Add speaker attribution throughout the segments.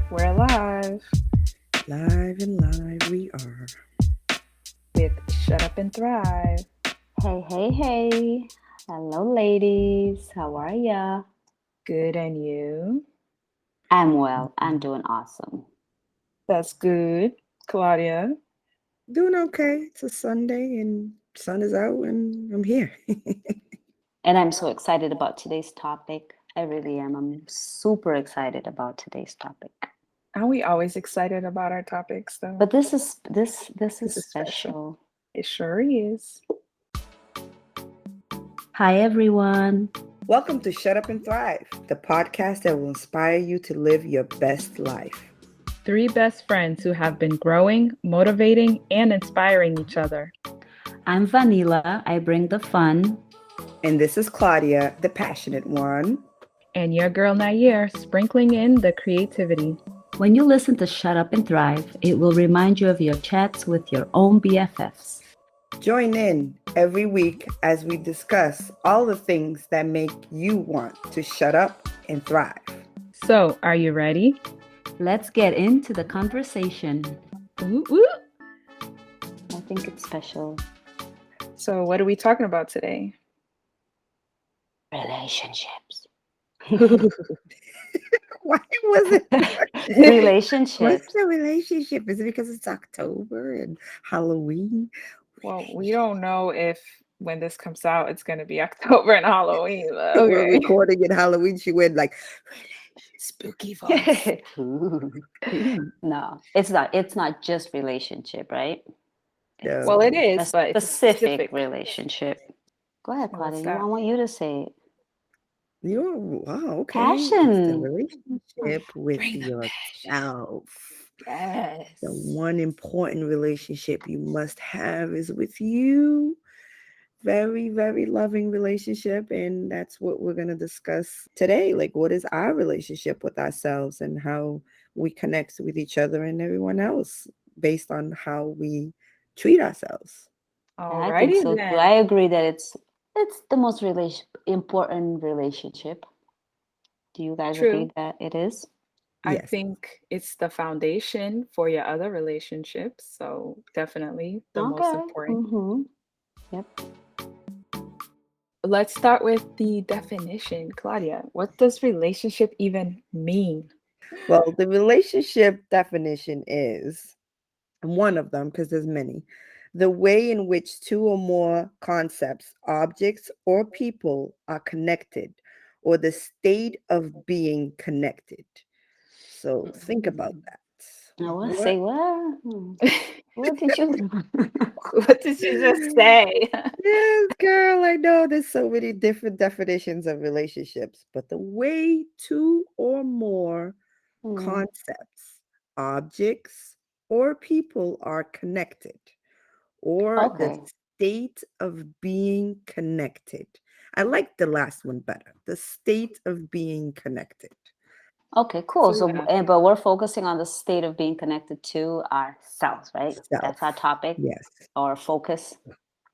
Speaker 1: We're live
Speaker 2: Live and live we are.
Speaker 1: with Shut Up and Thrive.
Speaker 3: Hey, hey, hey. Hello, ladies. How are ya?
Speaker 1: Good, and you?
Speaker 3: I'm well. I'm doing awesome.
Speaker 1: That's good. Claudia,
Speaker 2: Doing okay. It's a Sunday and sun is out and I'm here.
Speaker 3: And I'm so excited about today's topic. I really am. I'm super excited about today's topic.
Speaker 1: aren't we always excited about our topics, though?
Speaker 3: But this is
Speaker 1: This is special.
Speaker 3: special.
Speaker 1: It sure is.
Speaker 3: Hi, everyone.
Speaker 2: Welcome to Shut Up and Thrive, the podcast that will inspire you to live your best life.
Speaker 1: Three best friends who have been growing, motivating, and inspiring each other.
Speaker 3: I'm Vanilla. I bring the fun.
Speaker 2: And this is Claudia, the passionate one.
Speaker 1: And your girl Nair, sprinkling in the creativity.
Speaker 3: When you listen to Shut Up and Thrive, it will remind you of your chats with your own BFFs.
Speaker 2: Join in every week as we discuss all the things that make you want to shut up and thrive.
Speaker 1: So, are you ready?
Speaker 3: Let's get into the conversation.
Speaker 1: Ooh, ooh.
Speaker 3: I think it's special.
Speaker 1: So, what are we talking about today?
Speaker 3: Relationships.
Speaker 2: Why was it?
Speaker 3: Relationships.
Speaker 2: What's the relationship? Is it because it's October and Halloween?
Speaker 1: Well, we don't know if when this comes out, it's going to be October and Halloween. But
Speaker 2: We're
Speaker 1: okay.
Speaker 2: recording in Halloween. She went like spooky voice.
Speaker 3: No, it's not. It's not just relationship, right?
Speaker 2: No.
Speaker 1: Well, it
Speaker 3: A
Speaker 1: is, but it's a
Speaker 3: specific relationship. Go ahead,
Speaker 1: What's
Speaker 3: Claudia.
Speaker 1: that?
Speaker 3: I want you to say it.
Speaker 2: Wow, okay. It's the
Speaker 3: Passion.
Speaker 2: relationship with
Speaker 1: Bring the
Speaker 2: yourself.
Speaker 1: Yes.
Speaker 2: The one important relationship you must have is with you. Very, very loving relationship. And that's what we're going to discuss today. Like, what is our relationship with ourselves and how we connect with each other and everyone else based on how we treat ourselves.
Speaker 3: I think
Speaker 1: Alrighty
Speaker 3: so too.
Speaker 1: then.
Speaker 3: I agree that it's the most important relationship. Do you guys
Speaker 1: True.
Speaker 3: agree that it is?
Speaker 1: I
Speaker 2: Yes.
Speaker 1: think it's the foundation for your other relationships. So definitely the most
Speaker 3: Okay.
Speaker 1: important.
Speaker 3: Mm-hmm. Yep.
Speaker 1: Let's start with the definition. Claudia, what does relationship even mean?
Speaker 2: Well, the relationship definition is one of them, because there's many, the way in which two or more concepts, objects, or people are connected, or the state of being connected. So think about that.
Speaker 3: I want to
Speaker 2: What?
Speaker 3: say, well, what did you?
Speaker 1: What did you just say?
Speaker 2: Yes, girl, I know there's so many different definitions of relationships, but the way two or more
Speaker 3: Hmm.
Speaker 2: concepts, objects, or people are connected, or the
Speaker 3: Okay.
Speaker 2: state of being connected. I like the last one better. The state of being connected.
Speaker 3: Okay, cool. So,
Speaker 1: Yeah.
Speaker 3: but we're focusing on the state of being connected to ourselves, right? That's our
Speaker 2: Self.
Speaker 3: topic
Speaker 2: Yes.
Speaker 3: or focus.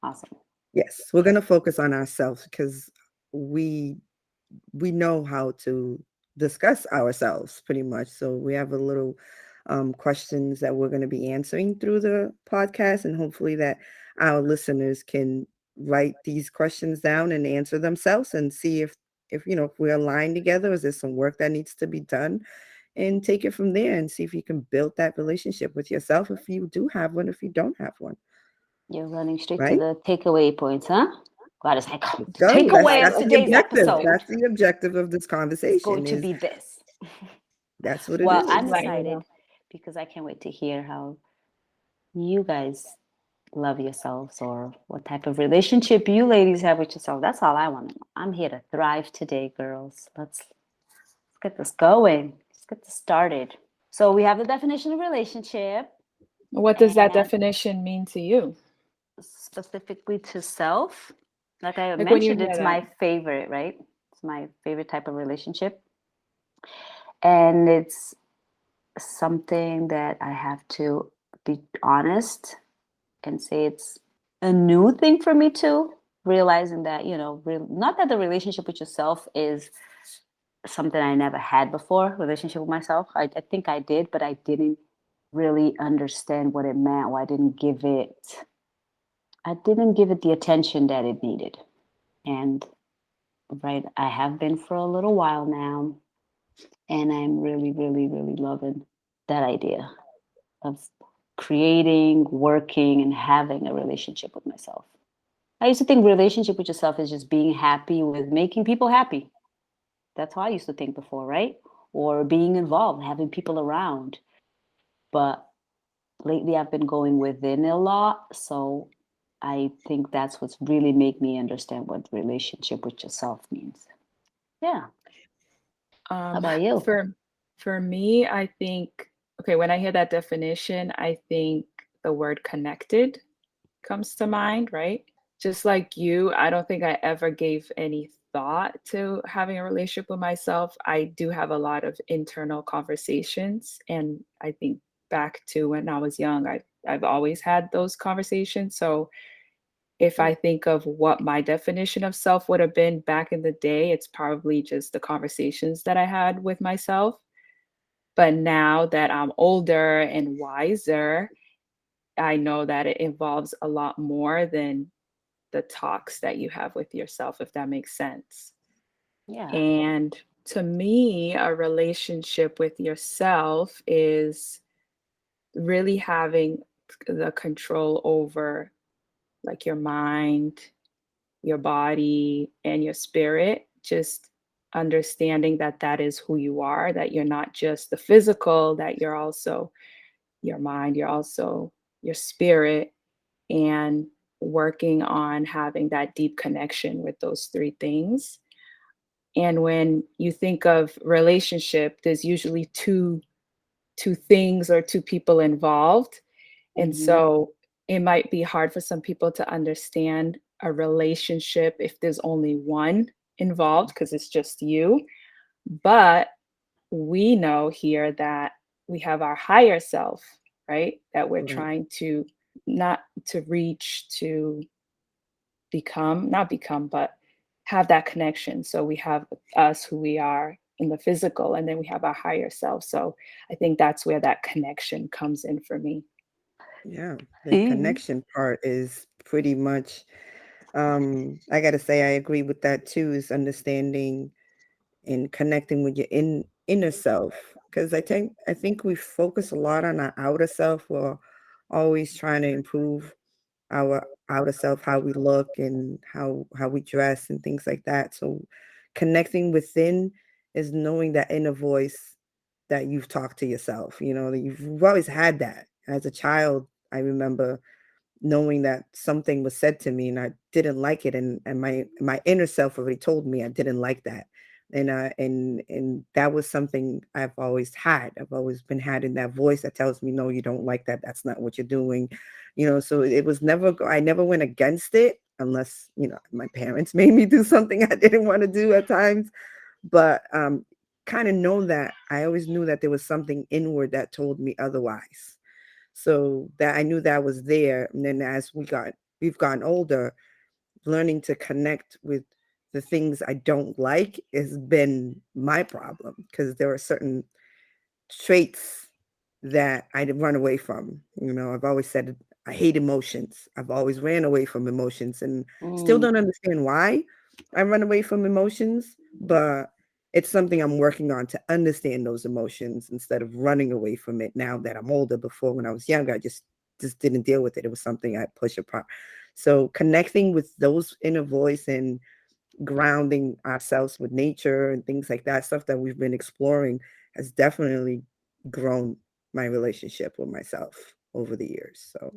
Speaker 3: Awesome.
Speaker 2: Yes. We're gonna focus on ourselves because we we know how to discuss ourselves pretty much. So we have a little questions that we're going to be answering through the podcast, and hopefully that our listeners can write these questions down and answer themselves and see if you know if we're aligned together. Is there some work that needs to be done? And take it from there and see if you can build that relationship with yourself if you do have one, if you don't have one,
Speaker 3: You're running straight to
Speaker 2: right?
Speaker 3: the takeaway points, huh? God is like, the
Speaker 2: Go.
Speaker 3: takeaway of
Speaker 2: That's the
Speaker 3: today's
Speaker 2: objective.
Speaker 3: episode
Speaker 2: That's the objective of this
Speaker 3: is going
Speaker 2: conversation.
Speaker 3: to
Speaker 2: Is
Speaker 3: be this.
Speaker 2: that's what it
Speaker 3: Well,
Speaker 2: is.
Speaker 3: I'm
Speaker 1: Letting you know.
Speaker 3: excited because I can't wait to hear how you guys love yourselves or what type of relationship you ladies have with yourself. That's all I want to know. I'm here to thrive today, girls. Let's get this going. Let's get this started. So we have the definition of relationship
Speaker 1: What does that
Speaker 3: and
Speaker 1: definition mean to you?
Speaker 3: specifically to self. Like I
Speaker 1: Like when you
Speaker 3: mentioned,
Speaker 1: hear
Speaker 3: it's
Speaker 1: that.
Speaker 3: my favorite, right? It's my favorite type of relationship. And it's something that I have to be honest and say it's a new thing for me too. Realizing that, not that the relationship with yourself is something I never had before, relationship with myself. I think I did, but I didn't really understand what it meant, or I didn't give it the attention that it needed. And right, I have been for a little while now, and I'm really, really, really loving that idea of creating, working, and having a relationship with myself. I used to think relationship with yourself is just being happy with making people happy. That's how I used to think before, right? Or being involved, having people around. But lately I've been going within a lot. So I think that's what's really made me understand what relationship with yourself means. Yeah. How
Speaker 1: Um,
Speaker 3: about you?
Speaker 1: for for me, I think okay, when I hear that definition, I think the word connected comes to mind, right? Just like you, I don't think I ever gave any thought to having a relationship with myself. I do have a lot of internal conversations, and I think back to when I was young, I've always had those conversations. So if I think of what my definition of self would have been back in the day, it's probably just the conversations that I had with myself. But now that I'm older and wiser, I know that it involves a lot more than the talks that you have with yourself, if that makes sense.
Speaker 3: Yeah.
Speaker 1: And to me, a relationship with yourself is really having the control over like your mind, your body, and your spirit. Just understanding that that is who you are, that you're not just the physical, that you're also your mind, you're also your spirit, and working on having that deep connection with those three things. And when you think of relationship, there's usually two things or two people involved. And
Speaker 3: Mm-hmm.
Speaker 1: so it might be hard for some people to understand a relationship if there's only one involved because it's just you. But we know here that we have our higher self, right? That we're
Speaker 2: Right.
Speaker 1: trying to not to reach to become, not become, but have that connection. So we have us who we are in the physical, and then we have our higher self. So I think that's where that connection comes in for me.
Speaker 2: Yeah, the
Speaker 3: Mm-hmm.
Speaker 2: connection part is pretty much, I gotta say I agree with that too, is understanding and connecting with your inner self. Because I think we focus a lot on our outer self. We're always trying to improve our outer self, how we look and how we dress and things like that. So connecting within is knowing that inner voice that you've talked to yourself, that you've always had that. As a child, I remember knowing that something was said to me and I didn't like it, and my inner self already told me I didn't like that. And that was something I've always had. I've always been having that voice that tells me, no, you don't like that. That's not what you're doing. So it was never, I never went against it unless, my parents made me do something I didn't want to do at times. But kind of know that I always knew that there was something inward that told me otherwise. So that I knew that was there. And then as we've gotten older, learning to connect with the things I don't like has been my problem, because there are certain traits that I run away from. I've always said I hate emotions. I've always ran away from emotions and still
Speaker 3: Mm.
Speaker 2: don't understand why I run away from emotions, but it's something I'm working on to understand those emotions instead of running away from it now that I'm older. Before, when I was younger, I just didn't deal with it. It was something I push apart. So connecting with those inner voice and grounding ourselves with nature and things like that, stuff that we've been exploring, has definitely grown my relationship with myself over the years. So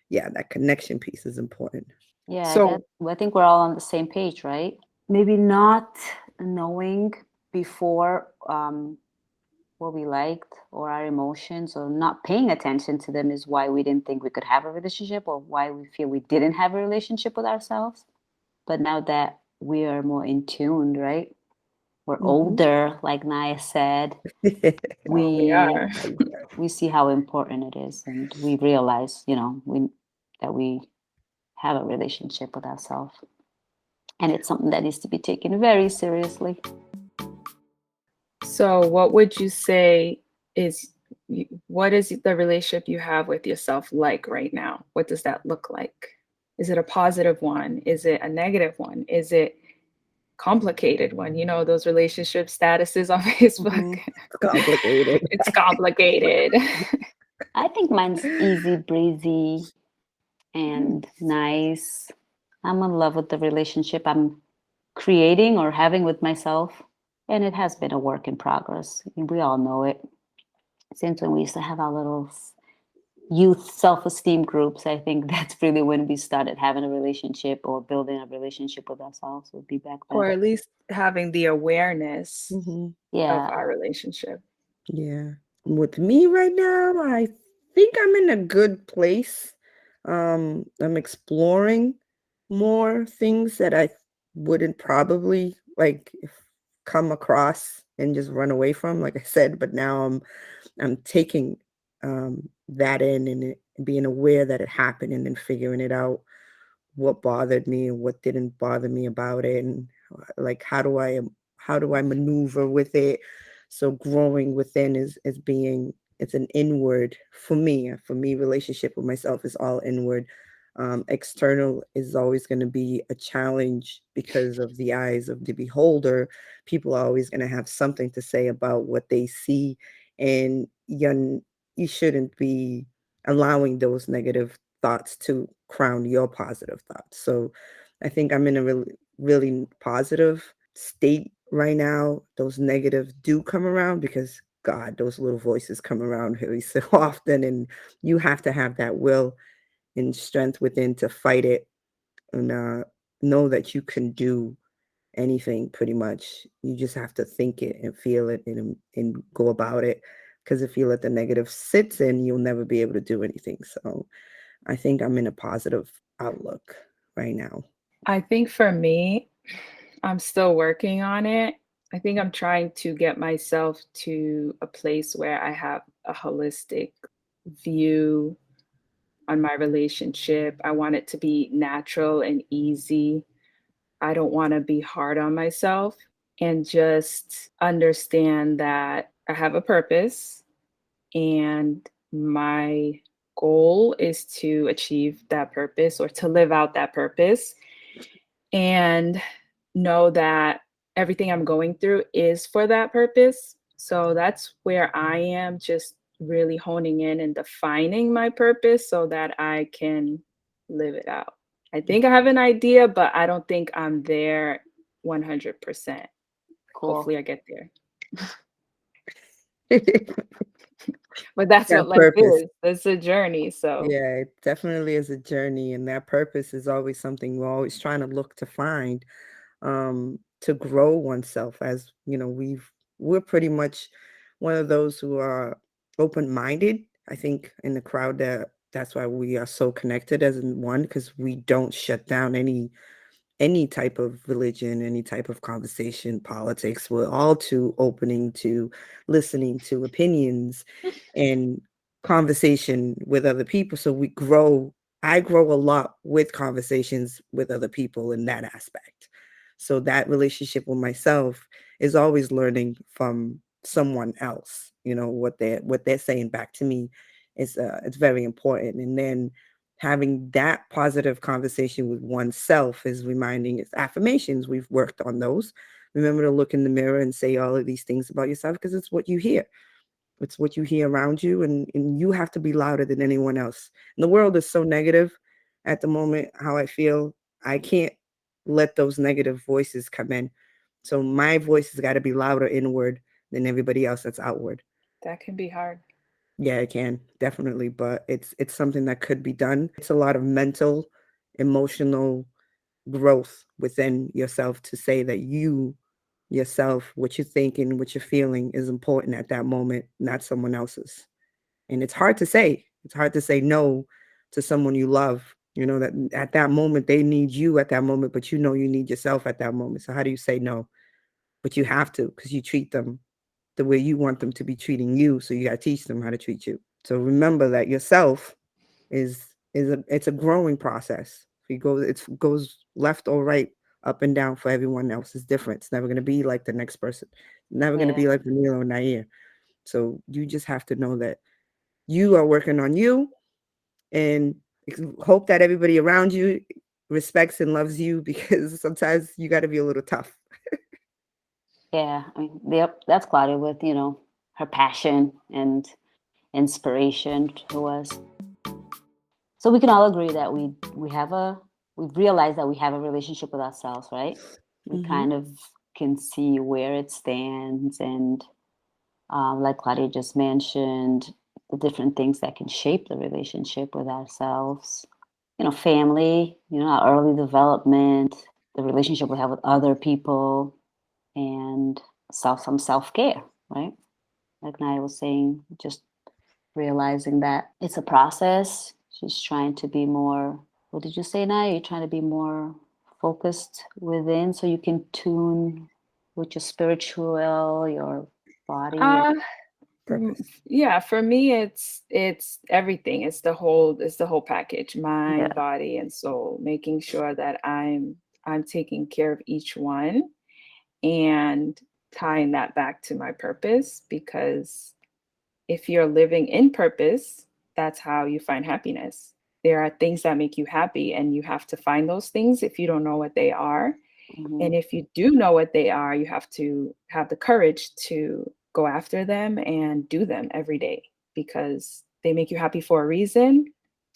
Speaker 2: yeah, that connection piece is important.
Speaker 3: Yeah,
Speaker 1: So
Speaker 3: I think we're all on the same page, right? Maybe not knowing before what we liked or our emotions, or not paying attention to them, is why we didn't think we could have a relationship, or why we feel we didn't have a relationship with ourselves. But now that we are more in tune, right? We're
Speaker 2: Mhm.
Speaker 3: older, like Naya said,
Speaker 1: oh, we
Speaker 3: we
Speaker 1: are.
Speaker 3: we see how important it is, and we realize, that we have a relationship with ourselves, and it's something that needs to be taken very seriously.
Speaker 1: So what would you say is what is the relationship you have with yourself like right now? What does that look like? Is it a positive one? Is it a negative one? Is it complicated one? You know, those relationship statuses on Facebook.
Speaker 2: Mhm. It's complicated.
Speaker 1: It's complicated.
Speaker 3: I think mine's easy breezy and nice. I'm in love with the relationship I'm creating or having with myself. And it has been a work in progress. We all know it. Since when we used to have our little youth self-esteem groups, I think that's really when we started having a relationship or building a relationship with ourselves, would be back
Speaker 1: Or
Speaker 3: then.
Speaker 1: at least having the awareness
Speaker 2: Mhm.
Speaker 1: of
Speaker 3: Yeah.
Speaker 1: our relationship.
Speaker 2: Yeah. With me right now, I think I'm in a good place. I'm exploring more things that I wouldn't probably like come across and just run away from, like I said, but now I'm taking that in and being aware that it happened and then figuring it out, what bothered me and what didn't bother me about it, and like how do I maneuver with it. So growing within is being, it's an inward for me relationship with myself is all inward. External is always going to be a challenge because of the eyes of the beholder. People are always going to have something to say about what they see, and you shouldn't be allowing those negative thoughts to crown your positive thoughts. So I think I'm in a really, really positive state right now. Those negative do come around because God, those little voices come around really so often, and you have to have that will and strength within to fight it, and know that you can do anything pretty much. You just have to think it and feel it and go about it. Because if you let the negative sit in, you'll never be able to do anything. So I think I'm in a positive outlook right now.
Speaker 1: I think for me, I'm still working on it. I think I'm trying to get myself to a place where I have a holistic view on my relationship. I want it to be natural and easy. I don't want to be hard on myself and just understand that I have a purpose and my goal is to achieve that purpose or to live out that purpose and know that everything I'm going through is for that purpose. So that's where I am, just really honing in and defining my purpose so that I can live it out. I think I have an idea, but I don't think I'm there 100%.
Speaker 3: Cool.
Speaker 1: Hopefully I get there. But that's
Speaker 2: That
Speaker 1: what life
Speaker 2: purpose.
Speaker 1: is. It's a journey. So
Speaker 2: Yeah, it definitely is a journey, and that purpose is always something we're always trying to look to find, to grow oneself. As you know, we're pretty much one of those who are open-minded. I think in the crowd that's why we are so connected as in one, because we don't shut down any type of religion, any type of conversation, politics. We're all too opening to listening to opinions and conversation with other people. So I grow a lot with conversations with other people in that aspect. So that relationship with myself is always learning from someone else. What they're saying back to me is it's very important. And then having that positive conversation with oneself is reminding, it's affirmations. We've worked on those. Remember to look in the mirror and say all of these things about yourself, because it's what you hear. It's what you hear around you, and you have to be louder than anyone else. And the world is so negative at the moment, how I feel. I can't let those negative voices come in. So my voice has got to be louder inward than everybody else that's outward.
Speaker 1: that can be hard.
Speaker 2: Yeah, it can definitely, but it's something that could be done. It's a lot of mental, emotional growth within yourself to say that you yourself, what you're thinking, what you're feeling is important at that moment, not someone else's. And it's hard to say. It's hard to say no to someone you love. You know that at that moment they need you at that moment, but you know you need yourself at that moment. So how do you say no? But you have to, because you treat them the way you want them to be treating you. So you got to teach them how to treat you. So remember that yourself it's a growing process. If you go, it goes left or right up and down for everyone else. It's different. It's never going to be like the next person. Never going to
Speaker 3: Yeah.
Speaker 2: be like Vanilla or Nair. So you just have to know that you are working on you, and hope that everybody around you respects and loves you, because sometimes you got to be a little tough.
Speaker 3: Yeah. I mean, yep. That's Claudia with, her passion and inspiration to us. So we can all agree that we've realized that we have a relationship with ourselves, right? We kind of can see where it stands, and like Claudia just mentioned, the different things that can shape the relationship with ourselves. Family, our early development, the relationship we have with other people, and some self-care, right? Like Naya was saying, just realizing that it's a process. She's trying to be more, what did you say, Naya? You're trying to be more focused within so you can tune with your spiritual, your body.
Speaker 1: Uh,
Speaker 2: Purpose.
Speaker 1: yeah, for me, it's everything. It's the whole package, mind,
Speaker 3: Yeah.
Speaker 1: body, and soul, making sure that I'm taking care of each one and tying that back to my purpose, because if you're living in purpose, that's how you find happiness. There are things that make you happy, and you have to find those things if you don't know what they are. And if you do know what they are, you have to have the courage to go after them and do them every day, because they make you happy for a reason.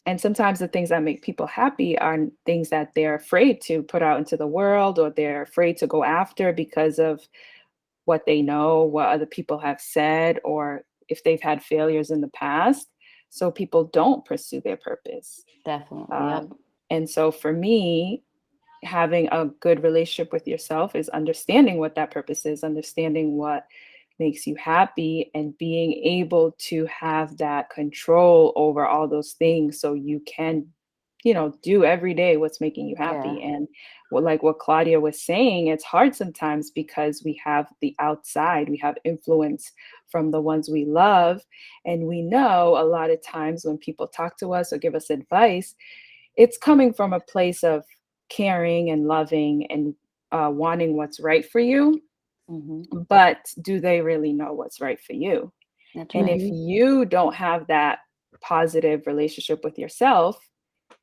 Speaker 1: And sometimes the things that make people happy are things that they're afraid to put out into the world, or they're afraid to go after because of what they know, what other people have said, or if they've had failures in the past. So people don't pursue their purpose.
Speaker 3: Definitely. Yep.
Speaker 1: And so for me, having a good relationship with yourself is understanding what that purpose is, understanding what makes you happy, and being able to have that control over all those things so you can, do every day what's making you happy.
Speaker 3: Yeah.
Speaker 1: And like what Claudia was saying, it's hard sometimes because we have the outside, we have influence from the ones we love. And we know a lot of times when people talk to us or give us advice, it's coming from a place of caring and loving and wanting what's right for you. But do they really know what's right for you?
Speaker 3: That's
Speaker 1: And
Speaker 3: right.
Speaker 1: if you don't have that positive relationship with yourself,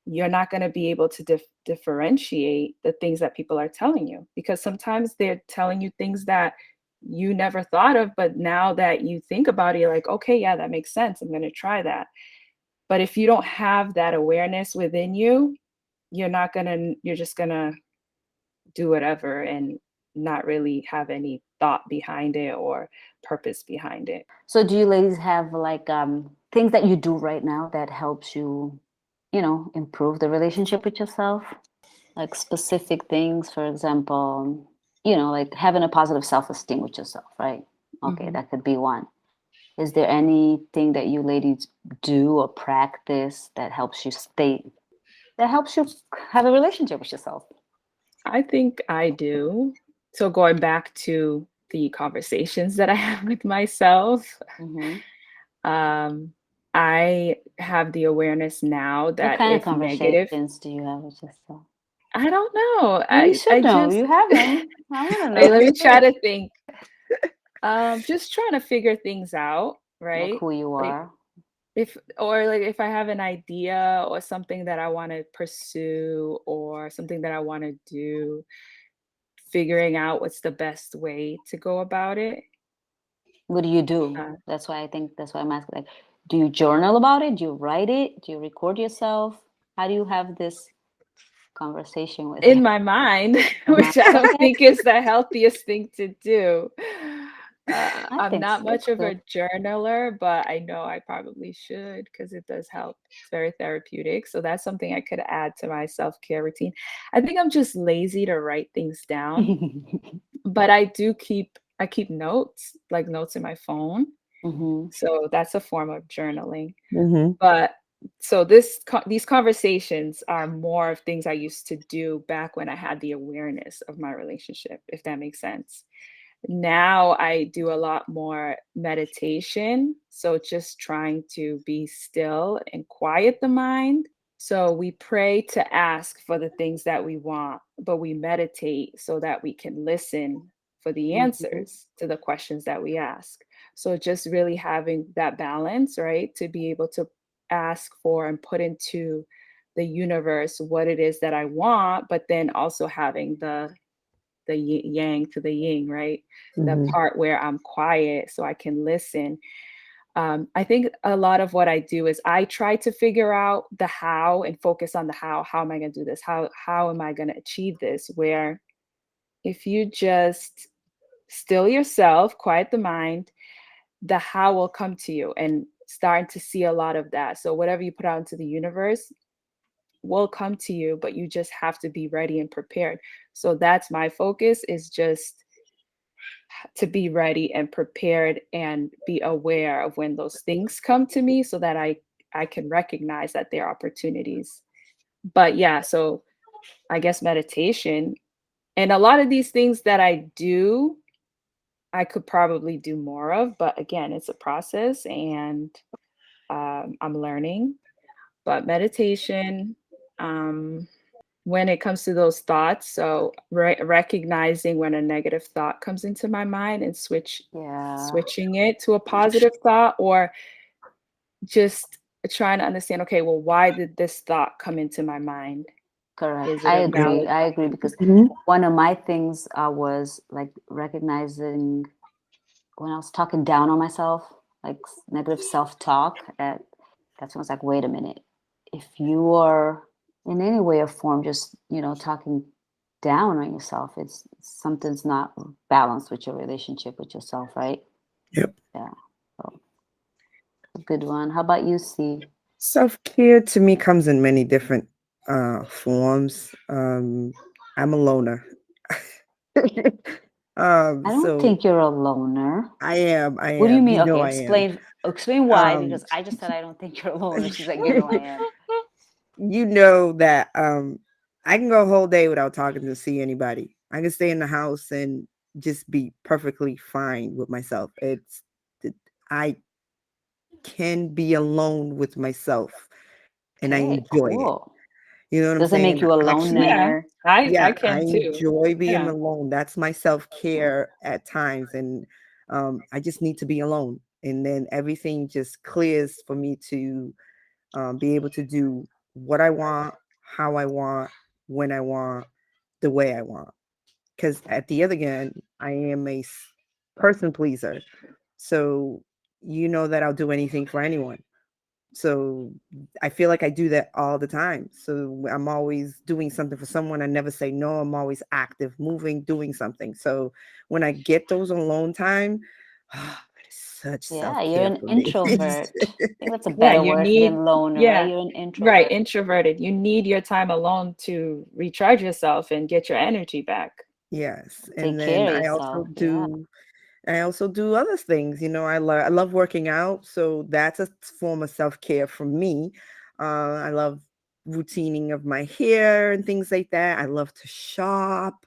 Speaker 1: you're not going to be able to differentiate the things that people are telling you, because sometimes they're telling you things that you never thought of, but now that you think about it, you're like, okay, yeah, that makes sense. I'm going to try that. But if you don't have that awareness within you, you're just going to do whatever and not really have any thought behind it or purpose behind it.
Speaker 3: So do you ladies have like things that you do right now that helps you, improve the relationship with yourself? Like specific things, for example, like having a positive self-esteem with yourself, right? Okay,
Speaker 1: Mhm.
Speaker 3: that could be one. Is there anything that you ladies do or practice that helps you have a relationship with yourself?
Speaker 1: I think I do. So going back to the conversations that I have with myself,
Speaker 3: Mm-hmm.
Speaker 1: um, I have the awareness now
Speaker 3: What
Speaker 1: that
Speaker 3: kind of
Speaker 1: if negative,
Speaker 3: conversations do you have with yourself?
Speaker 1: I don't know.
Speaker 3: Well, you
Speaker 1: I
Speaker 3: should know.
Speaker 1: just
Speaker 3: You have them. I want to
Speaker 1: let
Speaker 3: know.
Speaker 1: me try to think. Just trying to figure things out,
Speaker 3: Like
Speaker 1: right?
Speaker 3: who you
Speaker 1: Like
Speaker 3: are.
Speaker 1: if I have an idea or something that I want to pursue or something that I want to do, figuring out what's the best way to go about it.
Speaker 3: What do you do?
Speaker 1: Uh,
Speaker 3: That's why I'm asking. Like, do you journal about it? Do you write it? Do you record yourself? How do you have this conversation with
Speaker 1: in my mind,
Speaker 3: your
Speaker 1: which
Speaker 3: mind?
Speaker 1: I don't
Speaker 3: Okay.
Speaker 1: think is the healthiest thing to do.
Speaker 3: I
Speaker 1: I'm
Speaker 3: think
Speaker 1: not
Speaker 3: so.
Speaker 1: much
Speaker 3: It's
Speaker 1: of
Speaker 3: good.
Speaker 1: a journaler, but I know I probably should because it does help. It's very therapeutic. So that's something I could add to my self-care routine. I think I'm just lazy to write things down, but I keep notes, like notes in my phone.
Speaker 3: Mm-hmm.
Speaker 1: So that's a form of journaling.
Speaker 2: Mm-hmm.
Speaker 1: But so these conversations are more of things I used to do back when I had the awareness of my relationship, if that makes sense. Now I do a lot more meditation, so just trying to be still and quiet the mind So we pray to ask for the things that we want, but we meditate so that we can listen for the
Speaker 2: Mhm.
Speaker 1: answers to the questions that we ask. So just really having that balance, right? To be able to ask for and put into the universe what it is that I want, but then also having the yang to the yin, right? The
Speaker 2: Mhm.
Speaker 1: part where I'm quiet so I can listen. I think a lot of what I do is I try to figure out the how and focus on the how. How am I going to do this? How am I going to achieve this? Where if you just still yourself, quiet the mind, the how will come to you, and starting to see a lot of that. So whatever you put out into the universe will come to you, but you just have to be ready and prepared. So that's my focus, is just to be ready and prepared and be aware of when those things come to me so that I can recognize that they're opportunities. But yeah, so I guess meditation and a lot of these things that I do, I could probably do more of, but again, it's a process and I'm learning. But meditation, um, when it comes to those thoughts, so recognizing when a negative thought comes into my mind and
Speaker 3: Yeah,
Speaker 1: switching it to a positive thought, or just trying to understand, okay, well, why did this thought come into my mind?
Speaker 3: correct.
Speaker 1: Is it
Speaker 3: I
Speaker 1: a
Speaker 2: Yep.
Speaker 3: agree.
Speaker 1: valid
Speaker 3: I
Speaker 1: thought?
Speaker 3: agree because
Speaker 2: Mhm.
Speaker 3: one of my things was like recognizing when I was talking down on myself, like negative self-talk. That's when I was like, wait a minute. If you are in any way or form just talking down on yourself, it's something's not balanced with your relationship with yourself, right?
Speaker 2: Yep.
Speaker 3: Yeah. So a good one. How about you, C?
Speaker 2: Self-care to me comes in many different forms. I'm a loner.
Speaker 3: I don't
Speaker 2: So
Speaker 3: think you're a loner.
Speaker 2: I
Speaker 3: What do you
Speaker 2: am.
Speaker 3: mean?
Speaker 2: You know
Speaker 3: Okay,
Speaker 2: I am.
Speaker 3: explain why,
Speaker 2: Um,
Speaker 3: because I just said I don't think you're a loner. She's like, I am.
Speaker 2: you know that I can go a whole day without talking to see anybody. I can stay in the house and just be perfectly fine with myself. I can be alone with myself and I
Speaker 3: Okay,
Speaker 2: enjoy it.
Speaker 3: cool.
Speaker 2: You know what I'm
Speaker 3: Doesn't make
Speaker 2: saying?
Speaker 3: you a
Speaker 2: Actually,
Speaker 1: Yeah,
Speaker 3: loner.
Speaker 1: I
Speaker 2: yeah, I
Speaker 1: can too.
Speaker 2: enjoy being
Speaker 1: Yeah.
Speaker 2: alone. That's my self-care at times. And I just need to be alone. And then everything just clears for me to be able to do what I want, how I want, when I want, the way I want. Because at the other end, I am a person pleaser. So you know that I'll do anything for anyone. So I feel like I do that all the time. So I'm always doing something for someone. I never say no. I'm always active, moving, doing something. So when I get those alone time, it is such
Speaker 3: Yeah, you're
Speaker 2: self-care
Speaker 3: an
Speaker 2: for me.
Speaker 3: introvert. I think that's a
Speaker 1: Yeah,
Speaker 3: better
Speaker 1: you
Speaker 3: word
Speaker 1: need
Speaker 3: than loner, right?
Speaker 1: yeah,
Speaker 3: You're an
Speaker 1: right,
Speaker 3: introvert.
Speaker 1: introverted. You need your time alone to recharge yourself and get your energy back.
Speaker 2: Yes.
Speaker 3: Take
Speaker 2: And then
Speaker 3: care of yourself. Yeah.
Speaker 2: I also do other things. I love working out, so that's a form of self-care for me. I love routining of my hair and things like that. I love to shop.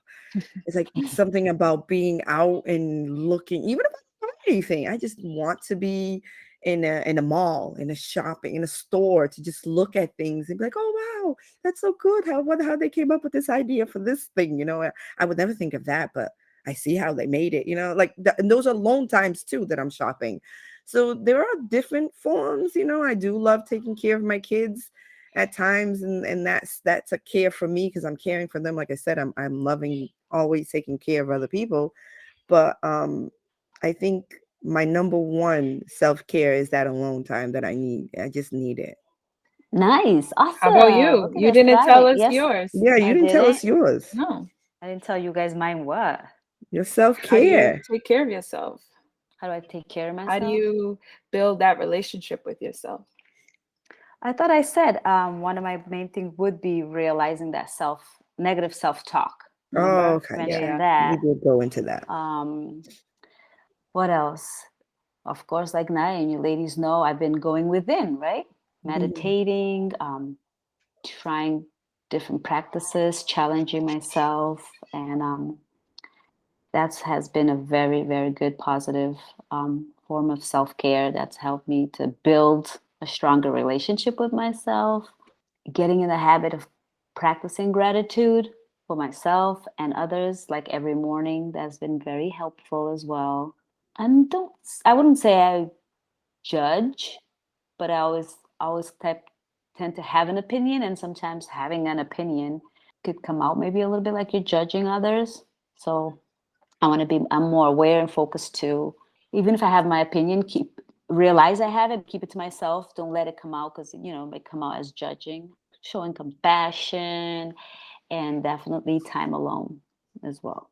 Speaker 2: It's like something about being out and looking, even if I don't buy anything. I just want to be in a mall, in a shopping, in a store to just look at things and be like, oh wow, that's so good. How they came up with this idea for this thing. I would never think of that, but I see how they made it, like and those are alone times too that I'm shopping. So there are different forms. I do love taking care of my kids at times, and that's a care for me because I'm caring for them. Like I said, I'm loving, always taking care of other people. But I think my number one self-care is that alone time that I need. I just need it.
Speaker 3: Nice.
Speaker 1: How about
Speaker 3: Awesome.
Speaker 1: you?
Speaker 3: Look at
Speaker 1: You
Speaker 3: us
Speaker 1: didn't tell
Speaker 3: thriving.
Speaker 1: us
Speaker 3: Yes,
Speaker 1: yours.
Speaker 2: Yeah, you
Speaker 3: I
Speaker 2: didn't tell
Speaker 3: didn't.
Speaker 2: us yours.
Speaker 1: No.
Speaker 3: I didn't tell you guys mine what.
Speaker 2: Your
Speaker 1: How do you
Speaker 2: self-care.
Speaker 1: take care of yourself?
Speaker 3: How do I take care of
Speaker 1: How do
Speaker 3: myself?
Speaker 1: you build that relationship with yourself?
Speaker 3: I thought I said one of my main things would be realizing that negative self-talk.
Speaker 2: Oh,
Speaker 3: Remember?
Speaker 2: okay,
Speaker 1: Yeah,
Speaker 2: yeah.
Speaker 3: Mentioned
Speaker 1: yeah.
Speaker 2: We
Speaker 3: that.
Speaker 2: did go into that.
Speaker 3: Um, what else? Of course, like Naya and you ladies know, I've been going within, right?
Speaker 2: Mhm.
Speaker 3: Meditating, trying different practices, challenging myself, and that has been a very, very good positive form of self-care that's helped me to build a stronger relationship with myself. getting in the habit of practicing gratitude for myself and others, like every morning. That's been very helpful as well. And I wouldn't say I judge, but I always tend to have an opinion, and sometimes having an opinion could come out maybe a little bit like you're judging others. So I'm more aware and focused to, even if I have my opinion, realize I have it, keep it to myself. Don't let it come out, because it may come out as judging. Showing compassion, and definitely time alone as well.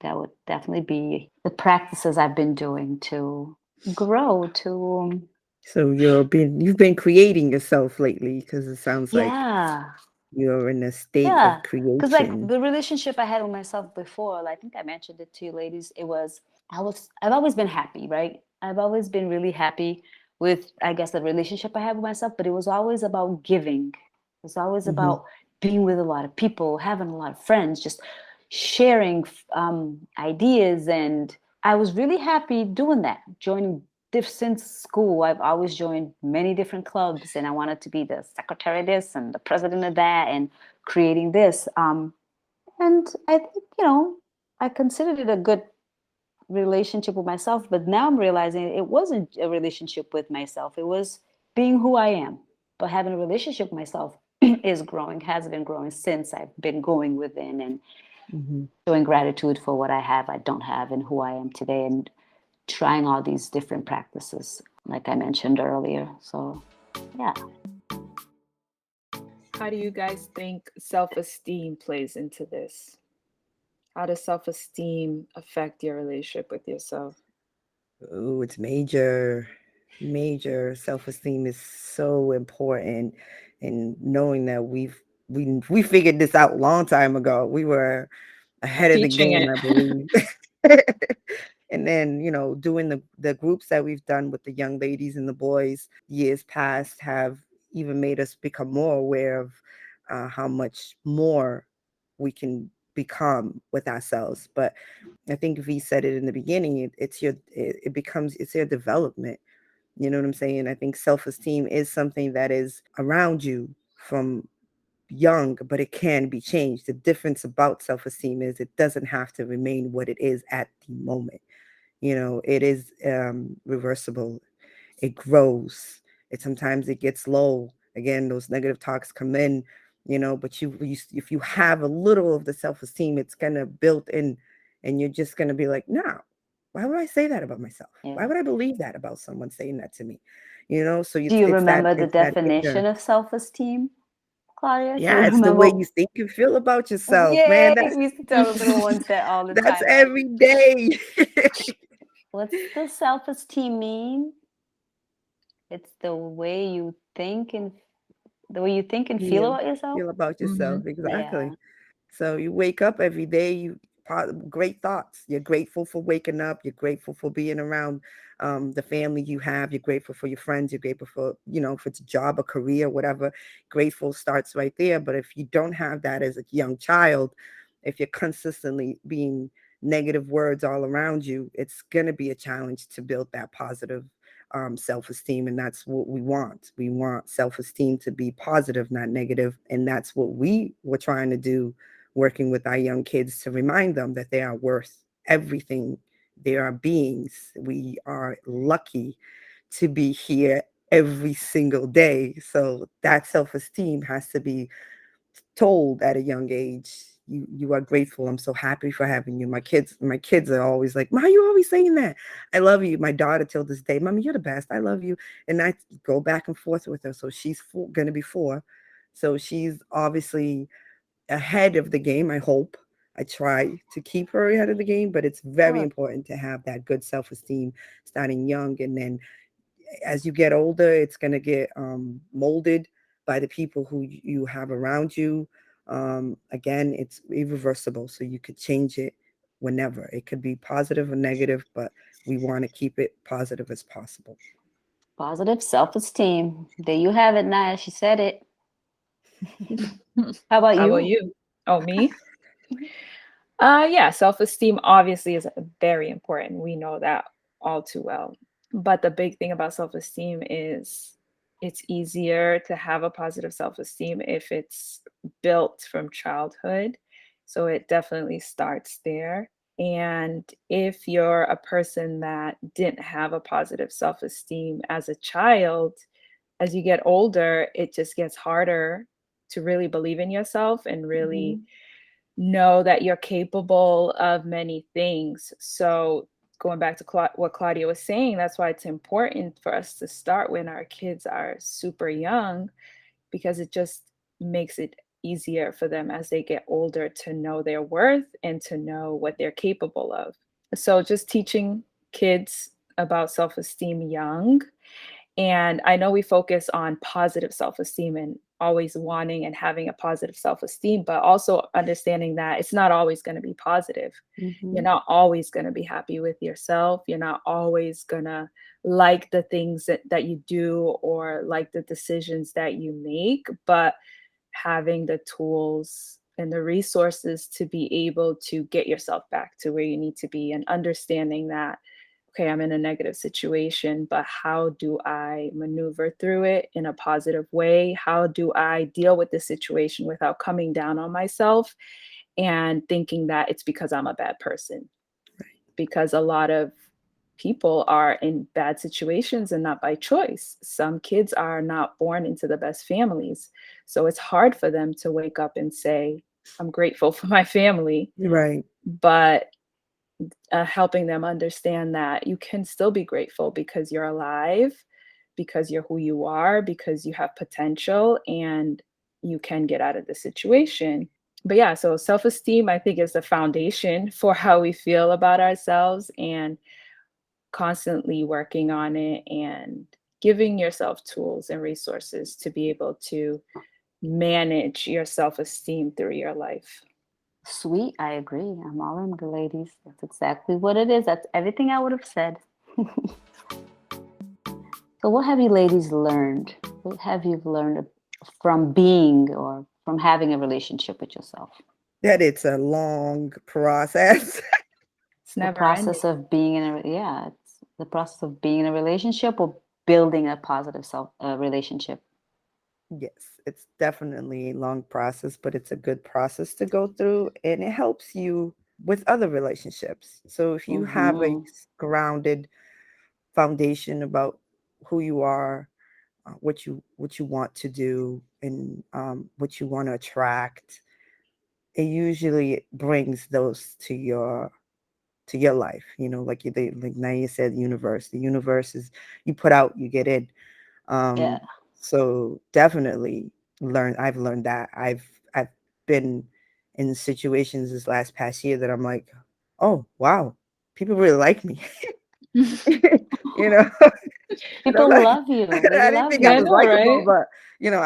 Speaker 3: That would definitely be the practices I've been doing to grow to.
Speaker 2: So you've been creating yourself lately, because it sounds like
Speaker 3: Yeah.
Speaker 2: you're in a state
Speaker 3: Yeah,
Speaker 2: of
Speaker 3: because like
Speaker 2: creation.
Speaker 3: the relationship I had with myself before, like, I think I mentioned it to you ladies. I've always been happy, right? I've always been really happy with, I guess, the relationship I have with myself, but it was always about giving. It was always
Speaker 2: Hmm.
Speaker 3: about being with a lot of people, having a lot of friends, just sharing ideas. And I was really happy doing that, joining since school. I've always joined many different clubs, and I wanted to be the secretary of this and the president of that, and creating this. And I think, I considered it a good relationship with myself, but now I'm realizing it wasn't a relationship with myself. It was being who I am. But having a relationship with myself has been growing since I've been going within and
Speaker 2: Hmm.
Speaker 3: showing gratitude for what I don't have, and who I am today, and trying all these different practices, like I mentioned earlier. So, yeah.
Speaker 1: How do you guys think self-esteem plays into this? How does self-esteem affect your relationship with yourself?
Speaker 2: Oh, it's major, major. Self-esteem is so important, and knowing that we figured this out a long time ago. We were ahead of the
Speaker 1: Teaching
Speaker 2: game,
Speaker 1: it.
Speaker 2: I believe. And then, doing the groups that we've done with the young ladies and the boys years past have even made us become more aware of how much more we can become with ourselves. But I think V said it in the beginning. It's your development. You know what I'm saying? I think self-esteem is something that is around you from young, but it can be changed. The difference about self-esteem is it doesn't have to remain what it is at the moment. It is reversible. It grows. Sometimes it gets low. Again, those negative talks come in, but if you have a little of the self-esteem, it's gonna build in, and you're just gonna be like, no, why would I say that about myself? Why
Speaker 3: Yeah.
Speaker 2: would I believe that about someone saying that to me? So
Speaker 3: Do you remember the
Speaker 2: it's that inner.
Speaker 3: definition of self-esteem, Claudia? Do you
Speaker 2: Yeah, it's the way
Speaker 3: remember?
Speaker 2: you think and feel about yourself, man.
Speaker 3: Yay!
Speaker 2: That's
Speaker 3: We used to tell the little ones that all the
Speaker 2: that's
Speaker 3: time. Like,
Speaker 2: every day.
Speaker 3: what's the self-esteem mean? It's the way you think and feel
Speaker 2: Feel
Speaker 3: about yourself.
Speaker 2: feel about
Speaker 1: Hmm.
Speaker 2: yourself, exactly.
Speaker 3: Yeah.
Speaker 2: So you wake up every day, great thoughts. You're grateful for waking up. You're grateful for being around the family you have. You're grateful for your friends. You're grateful for, if it's a job, a career, whatever. Grateful starts right there. But if you don't have that as a young child, if you're consistently being negative words all around you, it's going to be a challenge to build that positive self-esteem. And that's what we want. We want self-esteem to be positive, not negative. And that's what we were trying to do, working with our young kids, to remind them that they are worth everything. They are beings. We are lucky to be here every single day. So that self-esteem has to be told at a young age. You are grateful. I'm so happy for having you. My kids are always like, "Ma, you always saying that. I love you." My daughter till this day, "Mommy, you're the best. I love you." And I go back and forth with her. So she's going to be 4. So she's obviously ahead of the game. I hope. I try to keep her ahead of the game, but it's very
Speaker 3: Sure.
Speaker 2: important to have that good self-esteem starting young, and then as you get older, it's going to get molded by the people who you have around you. Again, it's irreversible, so you could change it whenever. It could be positive or negative, but we want to keep it positive as possible.
Speaker 3: Positive self-esteem. There you have it, Naya. She said it. How about
Speaker 1: How about
Speaker 3: you?
Speaker 1: you? Oh, me? Yeah, self-esteem obviously is very important. We know that all too well. But the big thing about self-esteem is it's easier to have a positive self-esteem if it's built from childhood. So it definitely starts there. And if you're a person that didn't have a positive self-esteem as a child, as you get older, it just gets harder to really believe in yourself and really
Speaker 3: Mhm.
Speaker 1: know that you're capable of many things. So going back to what Claudia was saying, that's why it's important for us to start when our kids are super young, because it just makes it easier for them as they get older to know their worth and to know what they're capable of. So just teaching kids about self-esteem young. And I know we focus on positive self-esteem and always wanting and having a positive self-esteem, but also understanding that it's not always going to be positive. You're
Speaker 3: Mhm.
Speaker 1: not always going to be happy with yourself. You're not always going to like the things that you do or like the decisions that you make, but having the tools and the resources to be able to get yourself back to where you need to be, and understanding that, okay, I'm in a negative situation, but how do I maneuver through it in a positive way? How do I deal with this situation without coming down on myself and thinking that it's because I'm a bad person? Because a lot of people are in bad situations and not by choice. Some kids are not born into the best families. So it's hard for them to wake up and say, I'm grateful for my family,
Speaker 2: Right.
Speaker 1: but helping them understand that you can still be grateful because you're alive, because you're who you are, because you have potential and you can get out of the situation. But yeah, so self-esteem, I think, is the foundation for how we feel about ourselves, and constantly working on it and giving yourself tools and resources to be able to manage your self-esteem through your life.
Speaker 3: Sweet, I agree. I'm all in, the ladies. That's exactly what it is. That's everything I would have said. So, what have you ladies learned? What have you learned from being or from having a relationship with yourself?
Speaker 2: That it's a long process.
Speaker 1: It's
Speaker 3: The
Speaker 1: never ending.
Speaker 3: process of being in a yeah, it's the process of being in a relationship or building a positive self relationship.
Speaker 2: Yes, it's definitely a long process, but it's a good process to go through, and it helps you with other relationships. So if you have a
Speaker 3: Mm-hmm.
Speaker 2: grounded foundation about who you are, what you want to do, and what you want to attract, it usually brings those to your life. Like Naya said, the universe is, you put out, you get in.
Speaker 3: Yeah.
Speaker 2: So definitely I've learned that. I've been in situations this past year that I'm like, oh wow, people really like me. you know, and I'm
Speaker 3: People
Speaker 2: like,
Speaker 3: love you. They
Speaker 2: I didn't
Speaker 3: love
Speaker 2: think I
Speaker 1: I
Speaker 2: was
Speaker 3: you.
Speaker 1: know,
Speaker 2: likable,
Speaker 1: right?
Speaker 2: but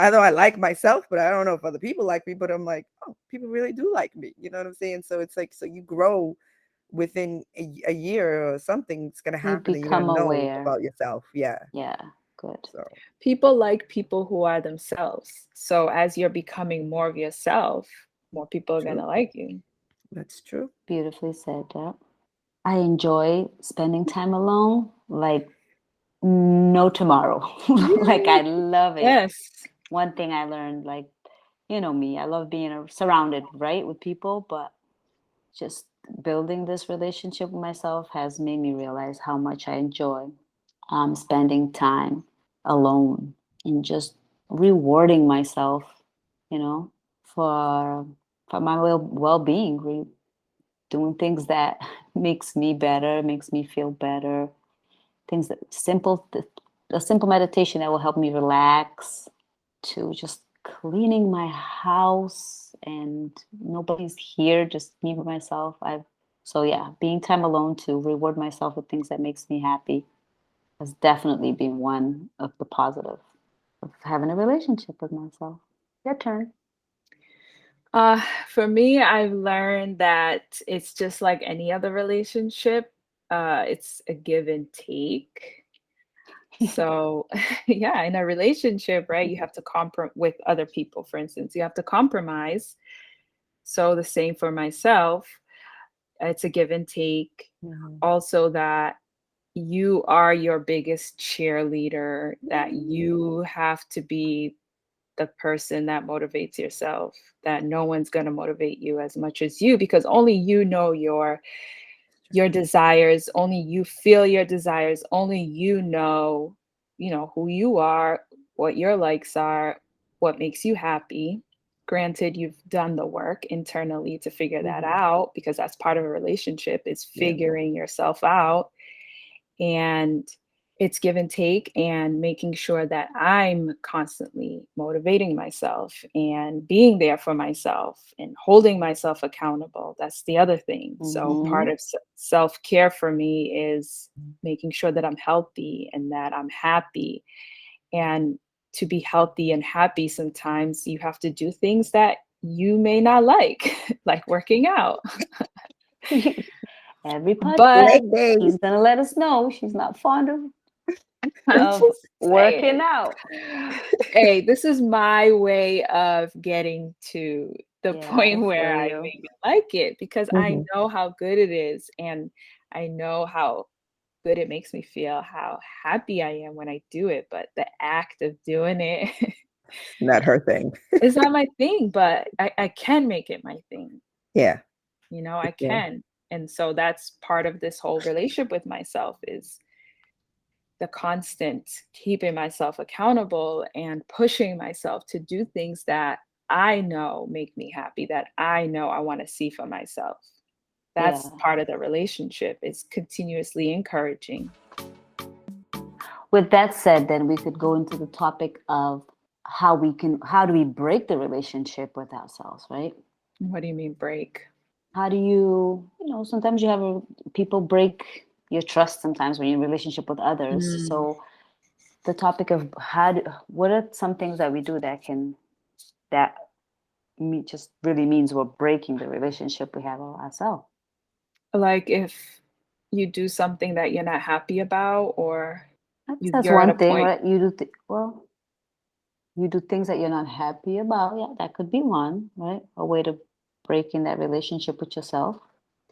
Speaker 2: I know I like myself, but I don't know if other people like me. But I'm like, oh, people really do like me. You know what I'm saying? So it's like, so you grow within a year or something. It's gonna
Speaker 3: You
Speaker 2: happen, and you're
Speaker 3: become
Speaker 2: gonna know
Speaker 3: aware.
Speaker 2: about yourself. Yeah.
Speaker 3: Yeah, good.
Speaker 2: So
Speaker 1: People like people who are themselves. So as you're becoming more of yourself, more people are going
Speaker 2: true.
Speaker 1: to like you.
Speaker 2: That's true.
Speaker 3: Beautifully said. Yeah. I enjoy spending time alone like no tomorrow. Like
Speaker 2: Yay.
Speaker 3: I love it.
Speaker 1: Yes.
Speaker 3: One thing I learned, like, you know me, I love being surrounded, right, with people, but just building this relationship with myself has made me realize how much I enjoy spending time alone and just rewarding myself, you know, for my well-being, doing things that makes me better, makes me feel better, things that a simple meditation that will help me relax, to just cleaning my house and nobody's here, just me by myself. So yeah, being time alone to reward myself with things that makes me happy has definitely been one of the positive of having a relationship with myself. Your turn.
Speaker 1: For me, I've learned that it's just like any other relationship. It's a give and take. So, yeah, in a relationship, right, you have to with other people, for instance, you have to compromise. So the same for myself. It's a give and take.
Speaker 3: Mhm.
Speaker 1: Also, that you are your biggest cheerleader, that you have to be the person that motivates yourself, that no one's going to motivate you as much as you, because only you know your desires, only you feel your desires, only you know who you are, what your likes are, what makes you happy. Granted, you've done the work internally to figure that out, because that's part of a relationship, is
Speaker 2: Yeah.
Speaker 1: figuring yourself out. And it's give and take, and making sure that I'm constantly motivating myself and being there for myself and holding myself accountable. That's the other thing. So part of self-care for me is making sure that I'm healthy and that I'm happy. And to be healthy and happy, sometimes you have to do things that you may not like, like working out.
Speaker 3: Every podcast,
Speaker 1: But
Speaker 2: Leg day.
Speaker 3: she's gonna let us know she's not fond
Speaker 1: I'm
Speaker 3: of
Speaker 1: just
Speaker 3: working
Speaker 1: saying.
Speaker 3: out.
Speaker 1: Hey, this is my way of getting to the
Speaker 3: Yeah, I
Speaker 1: point where
Speaker 3: feel
Speaker 1: I
Speaker 3: you.
Speaker 1: maybe like it, because I
Speaker 2: Mhm.
Speaker 1: know how good it is, and I know how good it makes me feel, how happy I am when I do it. But the act of doing it
Speaker 2: Not her thing.
Speaker 1: is not my thing, but I can make it my thing.
Speaker 2: Yeah.
Speaker 1: You know, I
Speaker 2: Yeah.
Speaker 1: can. And so that's part of this whole relationship with myself, is the constant keeping myself accountable and pushing myself to do things that I know make me happy, that I know I want to see for myself.
Speaker 3: Yeah.
Speaker 1: That's part of the relationship, is continuously encouraging.
Speaker 3: With that said, then we could go into the topic of how do we break the relationship with ourselves, right?
Speaker 1: What do you mean break?
Speaker 3: How do sometimes people break your trust sometimes when you're in a relationship with others.
Speaker 1: Mm.
Speaker 3: So the topic of what are some things that we do that just really means we're breaking the relationship we have with ourselves.
Speaker 1: Like if you do something that you're not happy about, or
Speaker 3: That's
Speaker 1: you're at a
Speaker 3: one thing,
Speaker 1: point.
Speaker 3: right? You do things that you're not happy about. Yeah, that could be one, right? A way to break in that relationship with yourself.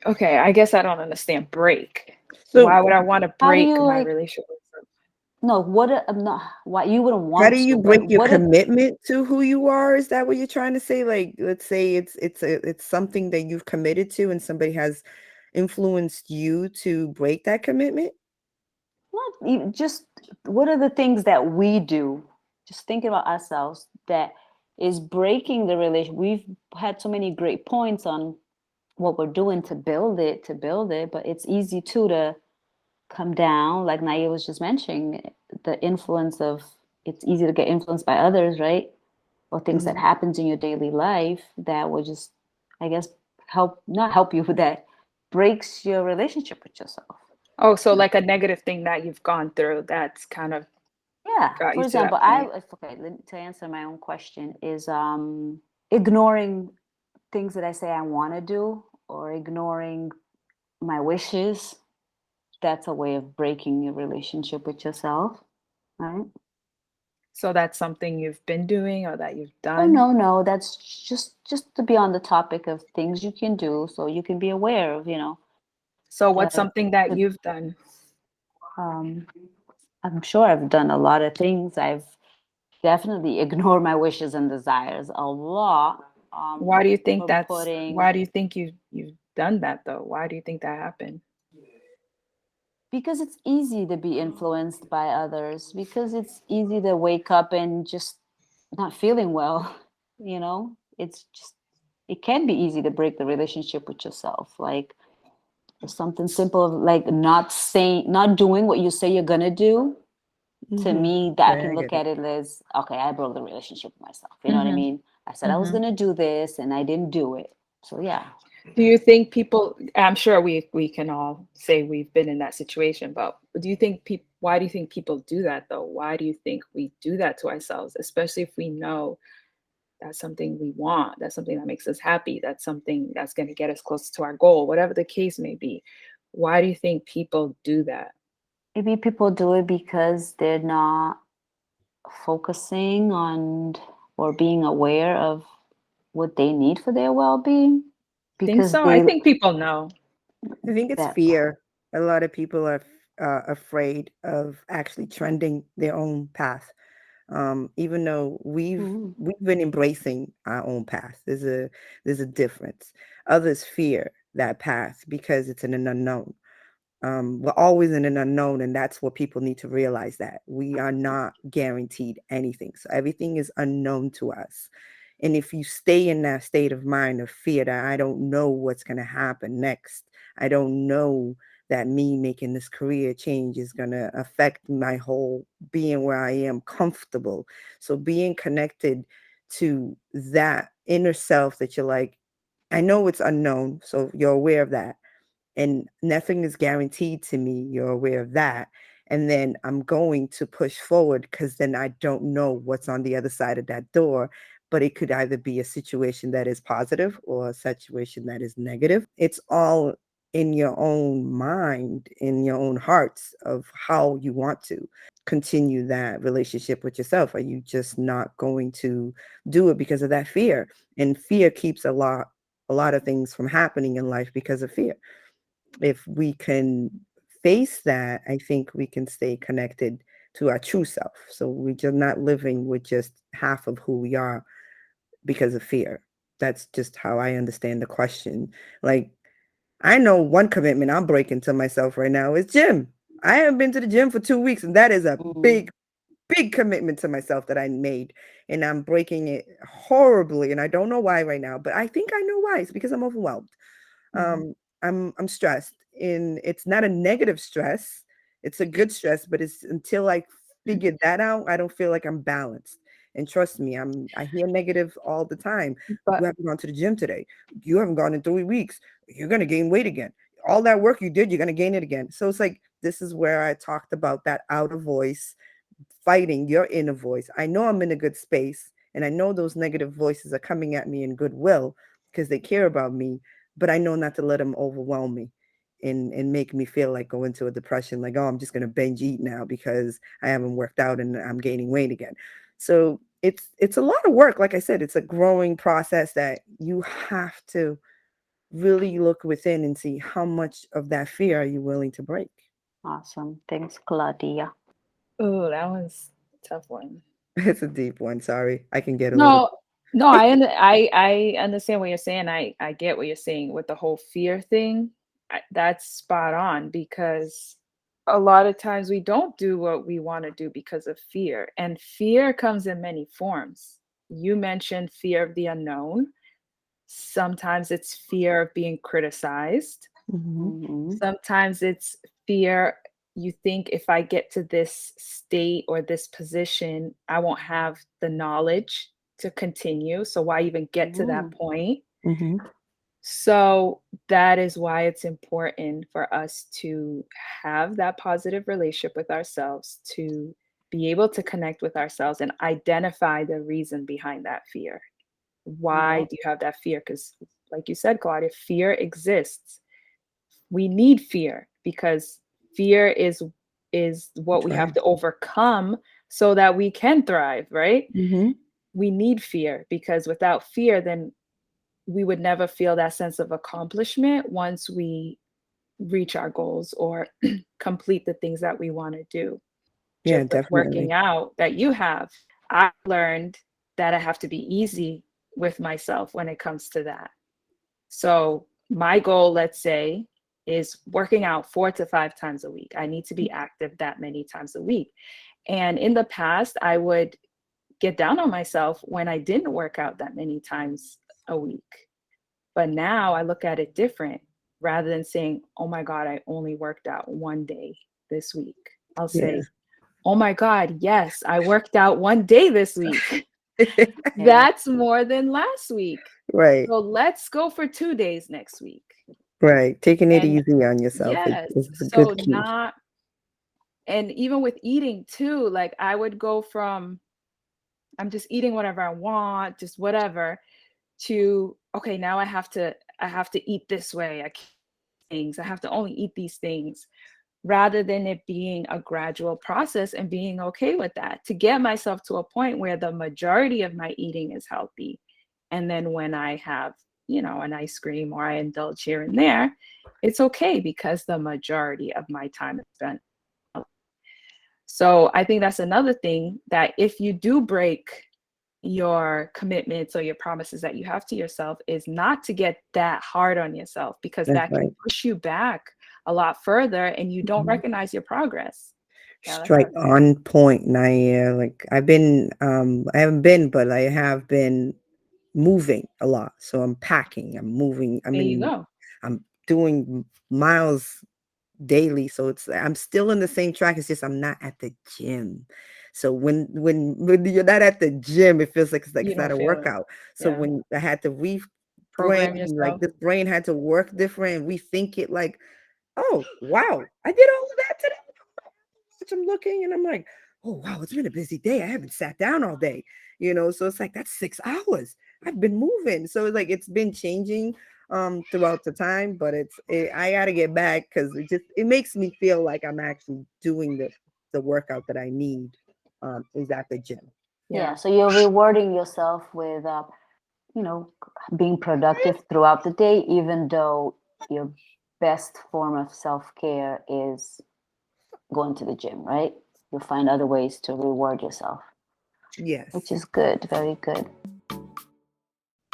Speaker 1: Okay, I guess I don't understand break.
Speaker 2: So
Speaker 1: Why would I want to
Speaker 3: How do
Speaker 1: break
Speaker 3: you
Speaker 1: my
Speaker 3: like?
Speaker 1: relationship with someone?
Speaker 3: No, I'm not. Why you wouldn't
Speaker 2: how do
Speaker 3: want to,
Speaker 2: you break
Speaker 3: but
Speaker 2: your
Speaker 3: what are
Speaker 2: commitment to who you are? Is that what you're trying to say? Like, let's say it's something that you've committed to and somebody has influenced you to break that commitment?
Speaker 3: not even just what are the things that we do? Just thinking about ourselves that is breaking the relation. We've had so many great points on what we're doing to build it, but it's easy too to come down, like Naya was just mentioning, the influence of it's easy to get influenced by others, right? Or things that
Speaker 2: Mhm.
Speaker 3: happens in your daily life that will just, I guess, help not help you, but that breaks your relationship with yourself.
Speaker 1: Oh, so like a negative thing that you've gone through that's kind of
Speaker 3: Yeah.
Speaker 1: got
Speaker 3: For
Speaker 1: you to
Speaker 3: example,
Speaker 1: that point.
Speaker 3: to answer my own question is ignoring things that I say I want to do or ignoring my wishes. That's a way of breaking your relationship with yourself, right?
Speaker 1: So that's something you've been doing or that you've
Speaker 3: Oh
Speaker 1: done.
Speaker 3: no, that's just to be on the topic of things you can do, so you can be aware of,
Speaker 1: So what's
Speaker 3: uh,
Speaker 1: something that
Speaker 3: the,
Speaker 1: you've done?
Speaker 3: um, I'm sure I've done a lot of things. I've definitely ignored my wishes and desires a lot.
Speaker 1: Why do you think
Speaker 3: From
Speaker 1: that's
Speaker 3: putting
Speaker 1: why do you think you've done that though? Why do you think that happened?
Speaker 3: Because it's easy to be influenced by others, because it's easy to wake up and just not feeling well, it's just it can be easy to break the relationship with yourself. Like something simple of like not doing what you say you're gonna do. To
Speaker 2: Mhm.
Speaker 3: me, that I
Speaker 2: Right,
Speaker 3: can
Speaker 2: I
Speaker 3: look
Speaker 2: get
Speaker 3: at
Speaker 2: it.
Speaker 3: it as, okay, I broke the relationship with myself. You know what I
Speaker 1: Mhm.
Speaker 3: mean? I said I was
Speaker 1: Mhm.
Speaker 3: gonna do this and I didn't do it. So yeah.
Speaker 1: Do you think people, I'm sure we can all say we've been in that situation, but do you think people why do you think people do that though? Why do you think we do that to ourselves, especially if we know that's something we want, that's something that makes us happy, that's something that's going to get us closer to our goal, whatever the case may be. Why do you think people do that?
Speaker 3: Maybe people do it because they're not focusing on or being aware of what they need for their well-being,
Speaker 1: Think
Speaker 3: because
Speaker 1: so? I
Speaker 3: they
Speaker 1: think people know.
Speaker 2: I think it's
Speaker 3: that
Speaker 2: fear. A lot of people are. afraid of actually trending their own path. Even though
Speaker 3: Mm.
Speaker 2: we've been embracing our own path, there's a difference. Others fear that path because it's an unknown. We're always in an unknown, and that's what people need to realize, that we are not guaranteed anything. So everything is unknown to us. And if you stay in that state of mind of fear that I don't know what's going to happen next, I don't know that me making this career change is going to affect my whole being where I am comfortable. So being connected to that inner self that you're like, I know it's unknown. So you're aware of that, and nothing is guaranteed to me. You're aware of that. And then I'm going to push forward because then I don't know what's on the other side of that door. But it could either be a situation that is positive or a situation that is negative. It's all in your own mind, in your own hearts of how you want to continue that relationship with yourself. Are you just not going to do it because of that fear? And fear keeps a lot of things from happening in life because of fear. If we can face that, I think we can stay connected to our true self. So we're just not living with just half of who we are because of fear. That's just how I understand the question. Like, I know one commitment I'm breaking to myself right now is gym. I haven't been to the gym for 2 weeks, and that is a
Speaker 3: Mm.
Speaker 2: big commitment to myself that I made. And I'm breaking it horribly. And I don't know why right now, but I think I know why. It's because I'm overwhelmed.
Speaker 3: Mhm.
Speaker 2: I'm stressed, and it's not a negative stress. It's a good stress, but it's until I figure that out, I don't feel like I'm balanced. And trust me, I hear negative all the time. You
Speaker 1: But
Speaker 2: haven't gone to the gym today. You haven't gone in 3 weeks. You're gonna gain weight again. All that work you did, you're gonna gain it again. So it's like this is where I talked about that outer voice fighting your inner voice. I know I'm in a good space, and I know those negative voices are coming at me in goodwill because they care about me, but I know not to let them overwhelm me and make me feel like go into a depression, like, oh, I'm just going to binge eat now because I haven't worked out and I'm gaining weight again. So it's a lot of work. Like I said, it's a growing process that you have to really look within and see how much of that fear are you willing to break.
Speaker 3: Awesome. Thanks, Claudia.
Speaker 1: oh, that was a tough one.
Speaker 2: It's a deep one. Sorry. I can get a little.
Speaker 1: No, no, I understand what you're saying. I get what you're saying with the whole fear thing. That's spot on because a lot of times we don't do what we want to do because of fear, and fear comes in many forms. You mentioned fear of the unknown. Sometimes it's fear of being criticized.
Speaker 2: Mhm.
Speaker 3: Mhm.
Speaker 1: Sometimes it's fear. You think if I get to this state or this position, I won't have the knowledge to continue. So why even get to that
Speaker 3: Mm.
Speaker 1: point?
Speaker 2: Mhm.
Speaker 1: So that is why it's important for us to have that positive relationship with ourselves, to be able to connect with ourselves and identify the reason behind that fear. Why
Speaker 3: Yep.
Speaker 1: do you have that fear? Because, like you said, Claudia, fear exists. We need fear because fear is what we have
Speaker 2: Right.
Speaker 1: to overcome so that we can thrive, right?
Speaker 2: Mhm.
Speaker 1: We need fear because without fear, then we would never feel that sense of accomplishment once we reach our goals or complete the things that we want to do.
Speaker 2: Yeah,
Speaker 1: Just like working
Speaker 2: definitely.
Speaker 1: out that you have, I learned that I have to be easy with myself when it comes to that. So my goal, let's say, is working out 4 to 5 times a week. I need to be active that many times a week. And in the past, I would get down on myself when I didn't work out that many times a week. But now I look at it different. Rather than saying, oh my God, I only worked out one day this week, I'll
Speaker 2: Yeah.
Speaker 1: say, oh my God, yes, I worked out one day this week.
Speaker 3: Yeah.
Speaker 1: That's more than last week.
Speaker 2: Right.
Speaker 1: So let's go for 2 days next week.
Speaker 2: Right. Taking it
Speaker 1: And
Speaker 2: easy on yourself
Speaker 1: yes,
Speaker 2: is a
Speaker 1: so
Speaker 2: good key.
Speaker 1: not, and even with eating too, like I would go from I'm just eating whatever I want, just whatever, to okay, now I have to eat this way. I can't eat things. I have to only eat these things rather than it being a gradual process and being okay with that to get myself to a point where the majority of my eating is healthy. And then when I have, an ice cream or I indulge here and there, it's okay because the majority of my time is spent So I think that's another thing, that if you do break your commitments or your promises that you have to yourself, is not to get that hard on yourself, because
Speaker 2: That's
Speaker 1: that can
Speaker 2: right.
Speaker 1: push you back a lot further and you don't
Speaker 2: Mhm.
Speaker 1: recognize your progress. Yeah, that's
Speaker 2: Straight
Speaker 1: heavy.
Speaker 2: on point, Naya. Like I've been, I haven't been, but I have been moving a lot. So I'm packing, I'm moving.
Speaker 1: There you go.
Speaker 2: I'm doing miles daily. So I'm still in the same track. It's just I'm not at the gym. So when you're not at the gym, it feels like
Speaker 1: You
Speaker 2: it's not
Speaker 1: don't
Speaker 2: a
Speaker 1: feel it.
Speaker 2: workout. So
Speaker 1: Yeah.
Speaker 2: when I had to rebrain,
Speaker 1: Program
Speaker 2: like
Speaker 1: yourself.
Speaker 2: this brain had to work different and rethink it, like, oh wow, I did all of that today. I'm looking and I'm like, oh wow, it's been a busy day. I haven't sat down all day, so it's like that's 6 hours. I've been moving. So it's like it's been changing throughout the time, but I gotta get back because it makes me feel like I'm actually doing the workout that I need is at the gym.
Speaker 3: Yeah,
Speaker 1: Yeah.
Speaker 3: so you're rewarding yourself with, you know, being productive throughout the day, even though your best form of self-care is going to the gym, right? You'll find other ways to reward yourself, which
Speaker 2: Yes.
Speaker 3: is good, very good.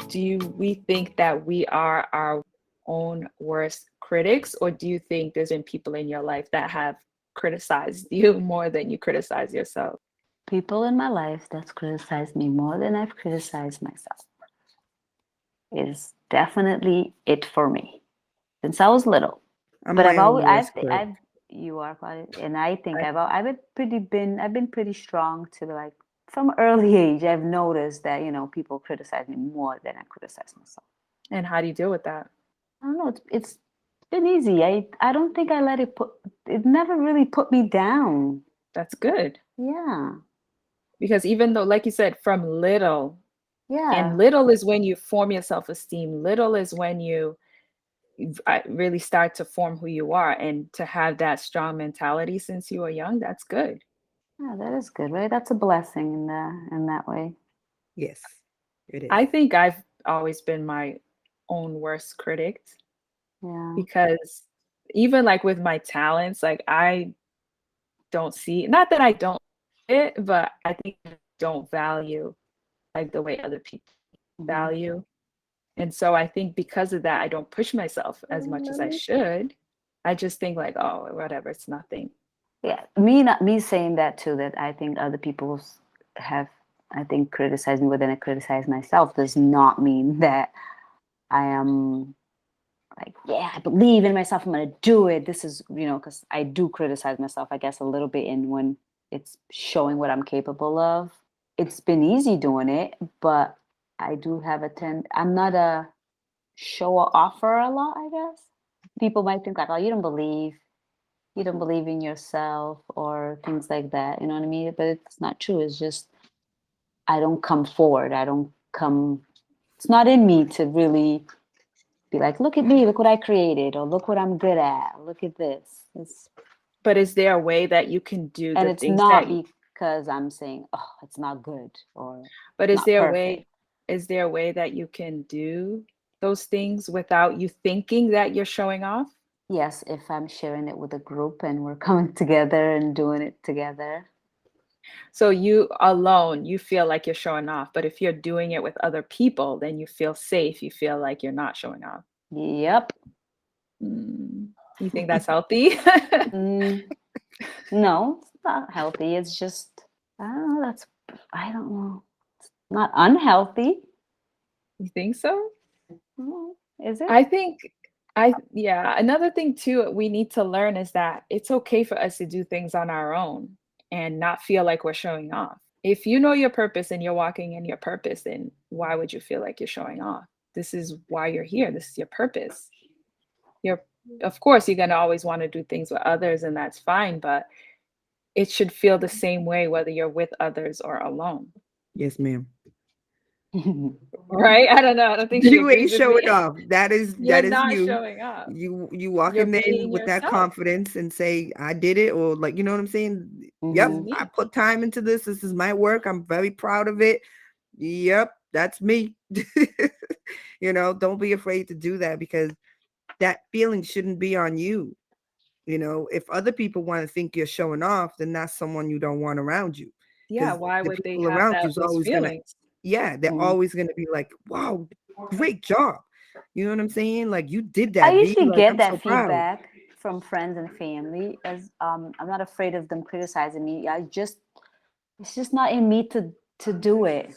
Speaker 1: Do we think that we are our own worst critics, or do you think there's been people in your life that have criticized you more than you criticize yourself?
Speaker 3: People in my life that's criticized me more than I've criticized myself is definitely it for me since I was little.
Speaker 2: I'm
Speaker 3: But I've
Speaker 2: my own
Speaker 3: always,
Speaker 2: worst critic.
Speaker 3: you are quite, and I think
Speaker 1: I,
Speaker 3: I've been pretty strong to be like, from early age, I've noticed that, people criticize me more than I criticize myself.
Speaker 1: and how do you deal with that?
Speaker 3: I don't know. It's been easy. I don't think I let it never really put me down.
Speaker 1: That's good.
Speaker 3: Yeah.
Speaker 1: Because even though, like you said, from little, and
Speaker 3: Yeah.
Speaker 1: little is when you form your self-esteem, little is when you really start to form who you are, and to have that strong mentality since you were young, that's good.
Speaker 3: Yeah, that is good, right? That's a blessing in that way.
Speaker 2: Yes, it is.
Speaker 1: I think I've always been my own worst critic,
Speaker 3: Yeah.
Speaker 1: because even like with my talents, like I don't see, not that I don't it, but I think I don't value like the way other people
Speaker 3: Mhm.
Speaker 1: value. And so I think because of that, I don't push myself as much as I should. I just think like, oh, whatever, it's nothing.
Speaker 3: Yeah, me saying that too, that I think other people have, I think, criticized me more than I criticize myself, does not mean that I am like, yeah, I believe in myself, I'm gonna do it. This is, because I do criticize myself, I guess, a little bit in when it's showing what I'm capable of. It's been easy doing it, but I do have I'm not a show offer a lot, I guess. People might think like, oh, you don't believe in yourself or things like that, you know what I mean? But it's not true. It's just I don't come forward. I don't come, it's not in me to really be like, look at me, look what I created, or look what I'm good at, look at this.
Speaker 1: But is there a way that you can do
Speaker 3: And
Speaker 1: the
Speaker 3: it's
Speaker 1: things
Speaker 3: not
Speaker 1: that
Speaker 3: because I'm saying, oh, it's not good or
Speaker 1: but
Speaker 3: not perfect.
Speaker 1: is there a way that you can do those things without you thinking that you're showing off?
Speaker 3: Yes, if I'm sharing it with a group and we're coming together and doing it together.
Speaker 1: So you alone, you feel like you're showing off, but if you're doing it with other people, then you feel safe. You feel like you're not showing off.
Speaker 3: Yep.
Speaker 1: You think that's healthy?
Speaker 3: Mm, no, it's not healthy. It's just, I don't know. I don't know. It's not unhealthy.
Speaker 1: You think so?
Speaker 3: Is it?
Speaker 1: I think yeah, another thing too we need to learn is that it's okay for us to do things on our own and not feel like we're showing off. If you know your purpose and you're walking in your purpose, then why would you feel like you're showing off? This is why you're here. This is your purpose. You're, of course, you're going to always want to do things with others, and that's fine, but it should feel the same way whether you're with others or alone.
Speaker 2: Yes, ma'am.
Speaker 1: Right? I don't know. I don't think she
Speaker 2: You ain't
Speaker 1: agrees with
Speaker 2: showing
Speaker 1: me.
Speaker 2: off. That is
Speaker 1: You're not
Speaker 2: you.
Speaker 1: showing off.
Speaker 2: You walk
Speaker 1: You're
Speaker 2: in there
Speaker 1: being
Speaker 2: with that
Speaker 1: yourself.
Speaker 2: confidence and say, I did it, or like, you know what I'm saying?
Speaker 1: This
Speaker 2: Yep,
Speaker 1: is
Speaker 3: Mhm.
Speaker 2: I
Speaker 1: me.
Speaker 2: put time into this. This is my work. I'm very proud of it. Yep, that's me. Don't be afraid to do that because that feeling shouldn't be on you. You know, if other people want to think you're showing off, then that's someone you don't want around you,
Speaker 1: Yeah,
Speaker 2: because
Speaker 1: why
Speaker 2: the
Speaker 1: would they
Speaker 2: people
Speaker 1: have
Speaker 2: around you
Speaker 1: that
Speaker 2: is
Speaker 1: those
Speaker 2: always gonna,
Speaker 1: feelings?
Speaker 2: yeah, they're
Speaker 3: Mm.
Speaker 2: always gonna be like, wow, great job. You know what I'm saying? Like, you did
Speaker 3: I
Speaker 2: that, V.
Speaker 3: usually
Speaker 2: Like,
Speaker 3: get
Speaker 2: I'm so
Speaker 3: that
Speaker 2: proud.
Speaker 3: feedback from friends and family, as I'm not afraid of them criticizing me. It's just not in me to do it.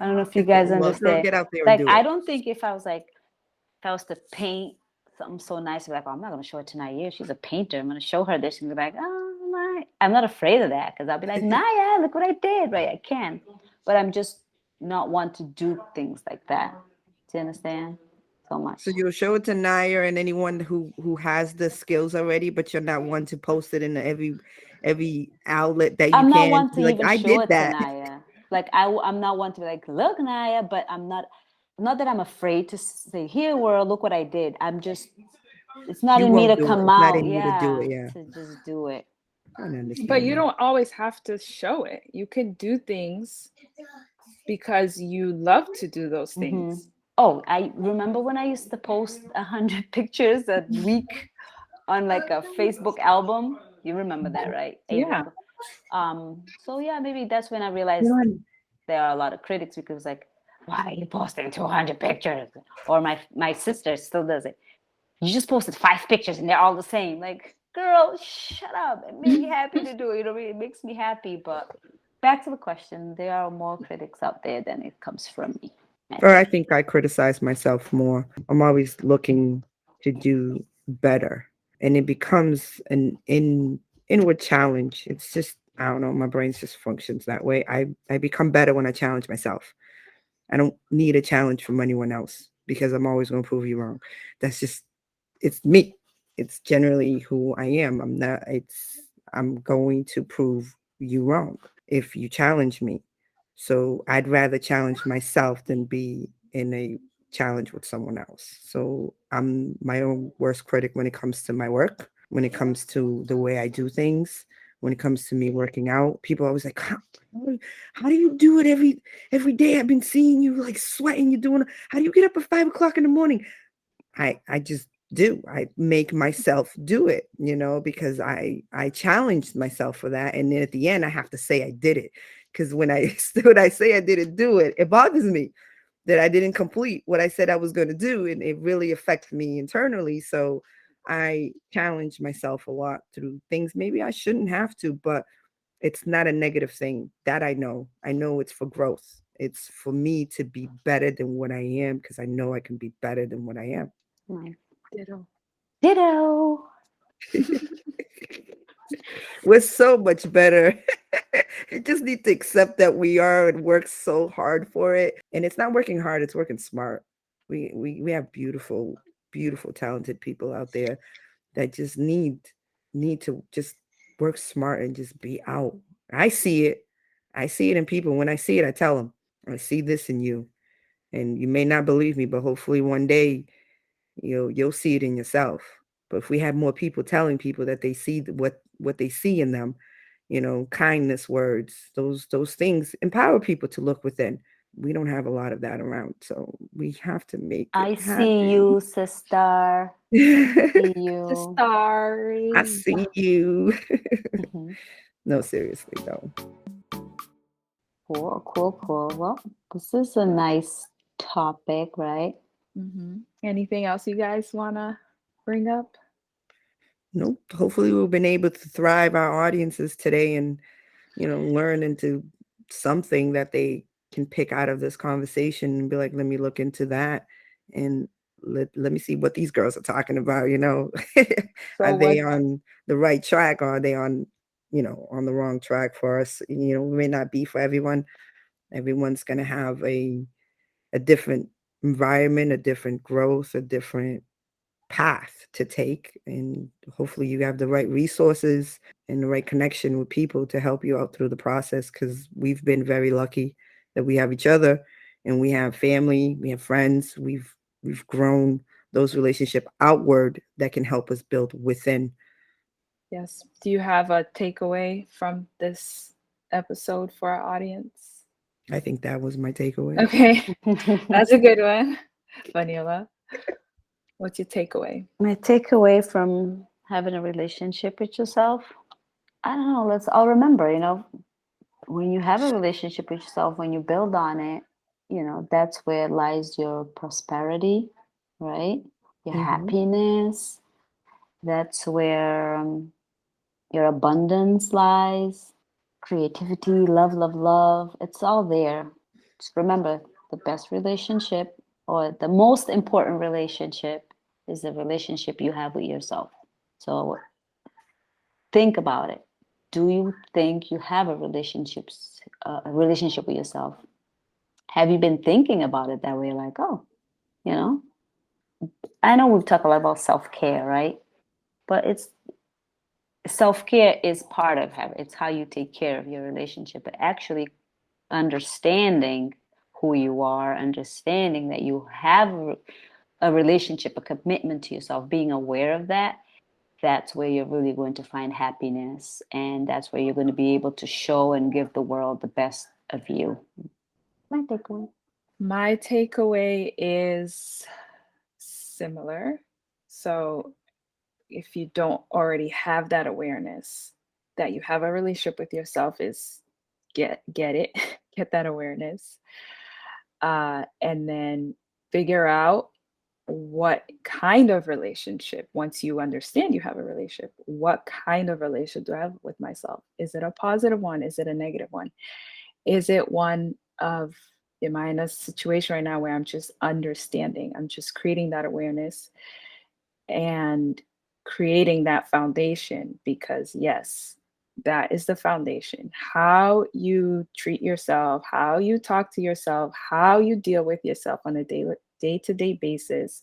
Speaker 3: I don't know if you guys
Speaker 2: Well, girl,
Speaker 3: understand.
Speaker 2: get out there and
Speaker 3: Like,
Speaker 2: do
Speaker 3: I
Speaker 2: it.
Speaker 3: don't think if I was to paint something so nice, I'd be like, oh, I'm not gonna show it to Naya. She's a painter. I'm gonna show her this and be like, oh my. I'm not afraid of that, because I'll be like, Naya, look what I did. Right, I can, but I'm just not one to do things like that. Do you understand? So much.
Speaker 2: So you'll show it to Naya and anyone who has the skills already, but you're not one to post it in every outlet that you
Speaker 3: I'm not
Speaker 2: can.
Speaker 3: one to
Speaker 2: Be like,
Speaker 3: even
Speaker 2: I
Speaker 3: show
Speaker 2: did
Speaker 3: it to
Speaker 2: that.
Speaker 3: Naya. Like, I'm not one to be like, look, Naya, but I'm not that I'm afraid to say, here, world, look what I did. I'm just, it's not
Speaker 2: You
Speaker 3: in me to
Speaker 2: won't do it.
Speaker 3: come
Speaker 2: It's not
Speaker 3: out,
Speaker 2: in you to do it. Yeah,
Speaker 3: to just do it.
Speaker 2: I can
Speaker 1: But
Speaker 2: understand
Speaker 1: you
Speaker 2: that.
Speaker 1: don't always have to show it. You can do things because you love to do those things.
Speaker 3: Oh, I remember when I used to post 100 pictures a week on like a Facebook album. You remember that, right?
Speaker 1: Yeah.
Speaker 3: So yeah, maybe that's when I realized there are a lot of critics, because like, why are you posting 200 pictures? Or my sister still does it. You just posted 5 pictures and they're all the same. Like, girl, shut up. It made me happy to do it. You know, it makes me happy. But back to the question, there are more critics out there than it comes from me.
Speaker 2: Or I think I criticize myself more. I'm always looking to do better, and it becomes an inward challenge. It's just, I don't know. My brain just functions that way. I become better when I challenge myself. I don't need a challenge from anyone else, because I'm always going to prove you wrong. That's just, it's me. It's generally who I am. I'm going to prove you wrong if you challenge me. So I'd rather challenge myself than be in a challenge with someone else. So I'm my own worst critic when it comes to my work, when it comes to the way I do things, when it comes to me working out. People are always like, how do you do it every day? I've been seeing you like sweating, you doing, how do you get up at 5 o'clock in the morning? I just do. I make myself do it, because I challenged myself for that. And then at the end I have to say I did it. Because when I say I didn't do it, it bothers me that I didn't complete what I said I was going to do. And it really affects me internally. So I challenge myself a lot through things maybe I shouldn't have to, but it's not a negative thing. That I know. I know it's for growth. It's for me to be better than what I am, because I know I can be better than what I am.
Speaker 3: Nice.
Speaker 1: Ditto.
Speaker 3: Ditto.
Speaker 2: We're so much better. You just need to accept that we are and work so hard for it. And it's not working hard, it's working smart. We have beautiful, beautiful, talented people out there that just need to just work smart and just be out. I see it. I see it in people. When I see it, I tell them, I see this in you. And you may not believe me, but hopefully one day you'll see it in yourself. But if we had more people telling people that they see what they see in them, kindness, words, those things empower people to look within. We don't have a lot of that around, so we have to make it
Speaker 3: I see
Speaker 2: happen.
Speaker 3: you, sister. See
Speaker 1: The
Speaker 3: you.
Speaker 2: I
Speaker 1: stars.
Speaker 2: see you.
Speaker 3: Mhm.
Speaker 2: No, seriously though.
Speaker 3: Cool, cool, cool. Well, this is a nice topic, right?
Speaker 1: Anything else you guys want to bring up?
Speaker 2: Nope. Hopefully we've been able to thrive our audiences today and learn into something that they can pick out of this conversation and be like, let me look into that and let me see what these girls are talking about.
Speaker 1: So
Speaker 2: Are they
Speaker 1: what
Speaker 2: on the right track, or are they on the wrong track for us? We may not be for everyone. Everyone's going to have a different environment, a different growth, a different path to take, and hopefully you have the right resources and the right connection with people to help you out through the process, because we've been very lucky that we have each other, and we have family, we have friends, we've grown those relationships outward that can help us build within.
Speaker 1: Yes. Do you have a takeaway from this episode for our audience?
Speaker 2: I think that was my takeaway.
Speaker 1: Okay. That's a good one. Vanilla, what's your takeaway?
Speaker 3: My takeaway from having a relationship with yourself. I don't know. Let's all remember, when you have a relationship with yourself, when you build on it, that's where lies your prosperity, right? Your
Speaker 2: Mm-hmm.
Speaker 3: happiness. That's where your abundance lies. Creativity, love, love, love. It's all there. Just remember, the best relationship or the most important relationship is the relationship you have with yourself. So think about it. Do you think you have a relationship with yourself? Have you been thinking about it that way? Like, oh, you know, I know we've talked a lot about self-care, right? But it's self-care is part of it. It's how you take care of your relationship. But actually understanding who you are, understanding that you have a relationship, a commitment to yourself, being aware of that, that's where you're really going to find happiness. And that's where you're going to be able to show and give the world the best of you. My takeaway.
Speaker 1: My takeaway is similar. So if you don't already have that awareness that you have a relationship with yourself, is get it, get that awareness, and then figure out what kind of relationship, once you understand you have a relationship, what kind of relationship do I have with myself? Is it a positive one? Is it a negative one? Is it one of, am I in a situation right now where I'm just understanding? I'm just creating that awareness and creating that foundation, because yes, that is the foundation. How you treat yourself, how you talk to yourself, how you deal with yourself on a day-to-day basis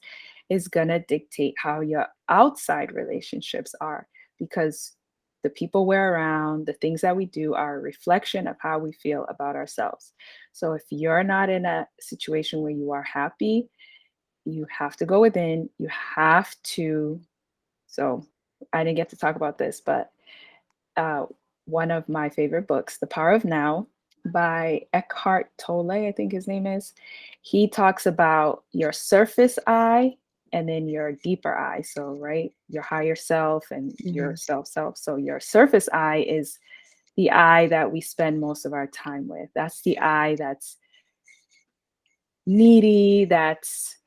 Speaker 1: is going to dictate how your outside relationships are, because the people we're around, the things that we do are a reflection of how we feel about ourselves. So if you're not in a situation where you are happy, you have to go within. You have to. So I didn't get to talk about this, but uh, one of my favorite books, The Power of Now by Ekhart Tolle, I think his name is, he talks about your surface eye and then your deeper eye. So, right, your higher self and your self. So your surface eye is the eye that we spend most of our time with. That's the eye that's needy, that's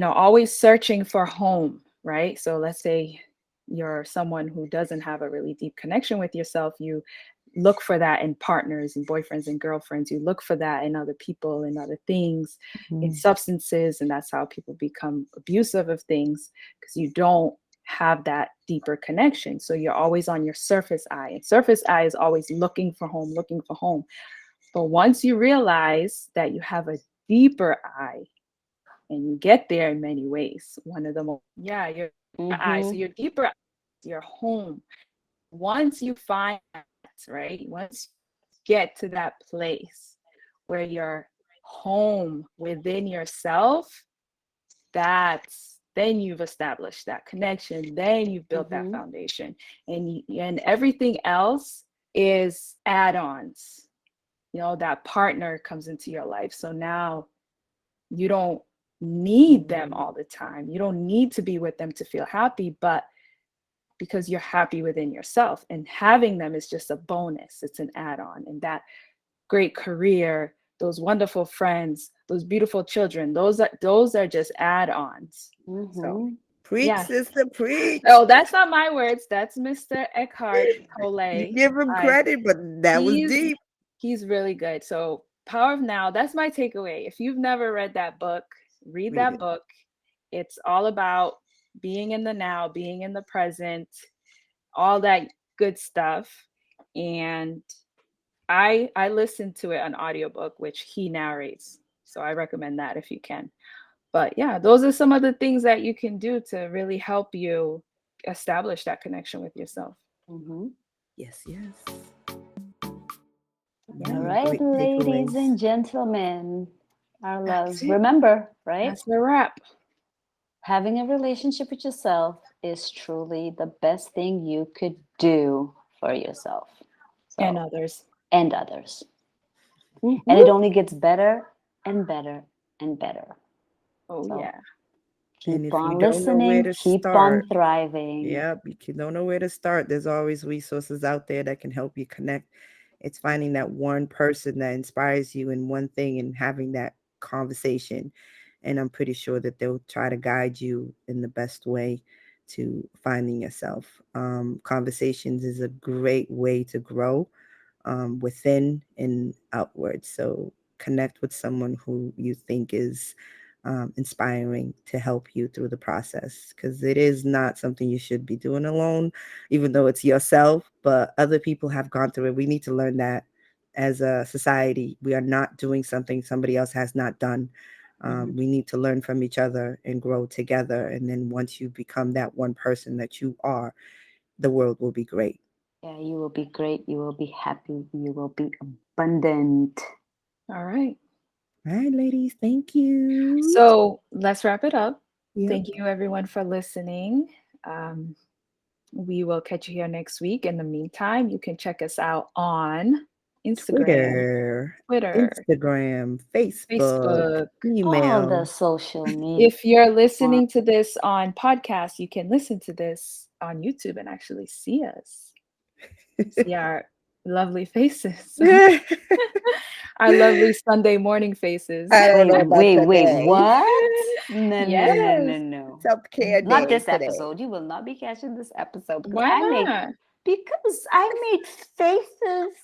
Speaker 1: always searching for home, right? So let's say you're someone who doesn't have a really deep connection with yourself. You look for that in partners and boyfriends and girlfriends. You look for that in other people and other things, in substances. And that's how people become abusive of things, because you don't have that deeper connection. So you're always on your surface eye, and surface eye is always looking for home, looking for home. But once you realize that you have a deeper eye, and you get there in many ways. One of the most, yeah, your eye. So your deeper, your home. Once you find that, right? Once you get to that place where you're home within yourself, then you've established that connection. Then you've built that foundation, and everything else is add-ons. That partner comes into your life. So now you don't need them all the time. You don't need to be with them to feel happy, but because you're happy within yourself, and having them is just a bonus. It's an add-on. And that great career, those wonderful friends, those beautiful children, those are just add-ons. So
Speaker 2: Preach,
Speaker 1: yeah.
Speaker 2: sister, preach.
Speaker 1: Oh, that's not my words. That's Mr. Eckhart Tolle.
Speaker 2: You give him credit, but that was deep.
Speaker 1: He's really good. So Power of Now, that's my takeaway. If you've never read that book, read that book. It's all about being in the now, being in the present, all that good stuff. And I listened to it on audiobook, which he narrates. So I recommend that if you can. But yeah, those are some of the things that you can do to really help you establish that connection with yourself.
Speaker 2: Yes.
Speaker 3: All right, ladies and gentlemen, our loves. Remember, right?
Speaker 1: That's the wrap.
Speaker 3: Having a relationship with yourself is truly the best thing you could do for yourself.
Speaker 1: And others.
Speaker 3: And others. And it only gets better and better and better.
Speaker 1: Oh, yeah.
Speaker 2: And
Speaker 3: Keep
Speaker 2: if you
Speaker 3: on
Speaker 2: don't know where
Speaker 3: listening,
Speaker 2: to
Speaker 3: keep on
Speaker 2: start,
Speaker 3: thriving.
Speaker 2: yep, you don't know where to start. There's always resources out there that can help you connect. It's finding that one person that inspires you in one thing and having that conversation. And I'm pretty sure that they'll try to guide you in the best way to finding yourself. Conversations is a great way to grow within and outward. So connect with someone who you think is inspiring to help you through the process, because it is not something you should be doing alone, even though it's yourself, but other people have gone through it. We need to learn that as a society. We are not doing something somebody else has not done. We need to learn from each other and grow together. And then once you become that one person that you are, the world will be great.
Speaker 3: Yeah, you will be great. You will be happy. You will be abundant.
Speaker 1: All right.
Speaker 2: All right, ladies, thank you.
Speaker 1: So let's wrap it up.
Speaker 2: Yep.
Speaker 1: Thank you, everyone, for listening. We will catch you here next week. In the meantime, you can check us out on Instagram, Twitter,
Speaker 2: Instagram, Facebook,
Speaker 1: Facebook.
Speaker 3: All
Speaker 2: email.
Speaker 3: the social media.
Speaker 1: If you're listening to this on podcast, you can listen to this on YouTube and actually see us. See our lovely faces. Our lovely Sunday morning faces.
Speaker 2: I don't know about
Speaker 3: Wait,
Speaker 2: today.
Speaker 3: what? No,
Speaker 1: Yes.
Speaker 3: no.
Speaker 2: Self-care
Speaker 3: Not
Speaker 2: day
Speaker 3: this
Speaker 2: today.
Speaker 3: episode. You will not be catching this episode because
Speaker 1: Why
Speaker 3: I
Speaker 1: not?
Speaker 3: made faces.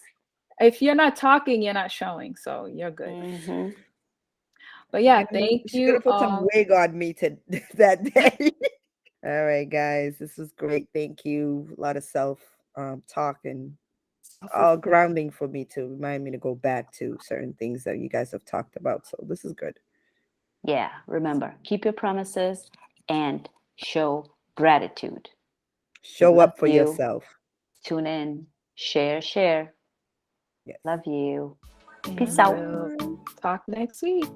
Speaker 1: If you're not talking, you're not showing, so you're good.
Speaker 3: Mhm.
Speaker 1: But yeah,
Speaker 2: You're
Speaker 1: thank
Speaker 2: gonna
Speaker 1: you
Speaker 2: put some
Speaker 1: all.
Speaker 2: wig on me that day. All right, guys, this was great. Thank you. A lot of self talk and all grounding for me to remind me to go back to certain things that you guys have talked about. So this is good.
Speaker 3: Yeah, remember, keep your promises and show gratitude.
Speaker 2: Show
Speaker 3: Love
Speaker 2: up for
Speaker 3: you.
Speaker 2: yourself.
Speaker 3: Tune in, share.
Speaker 2: Yes.
Speaker 3: Love you.
Speaker 1: And
Speaker 3: Peace out.
Speaker 1: we'll talk next week.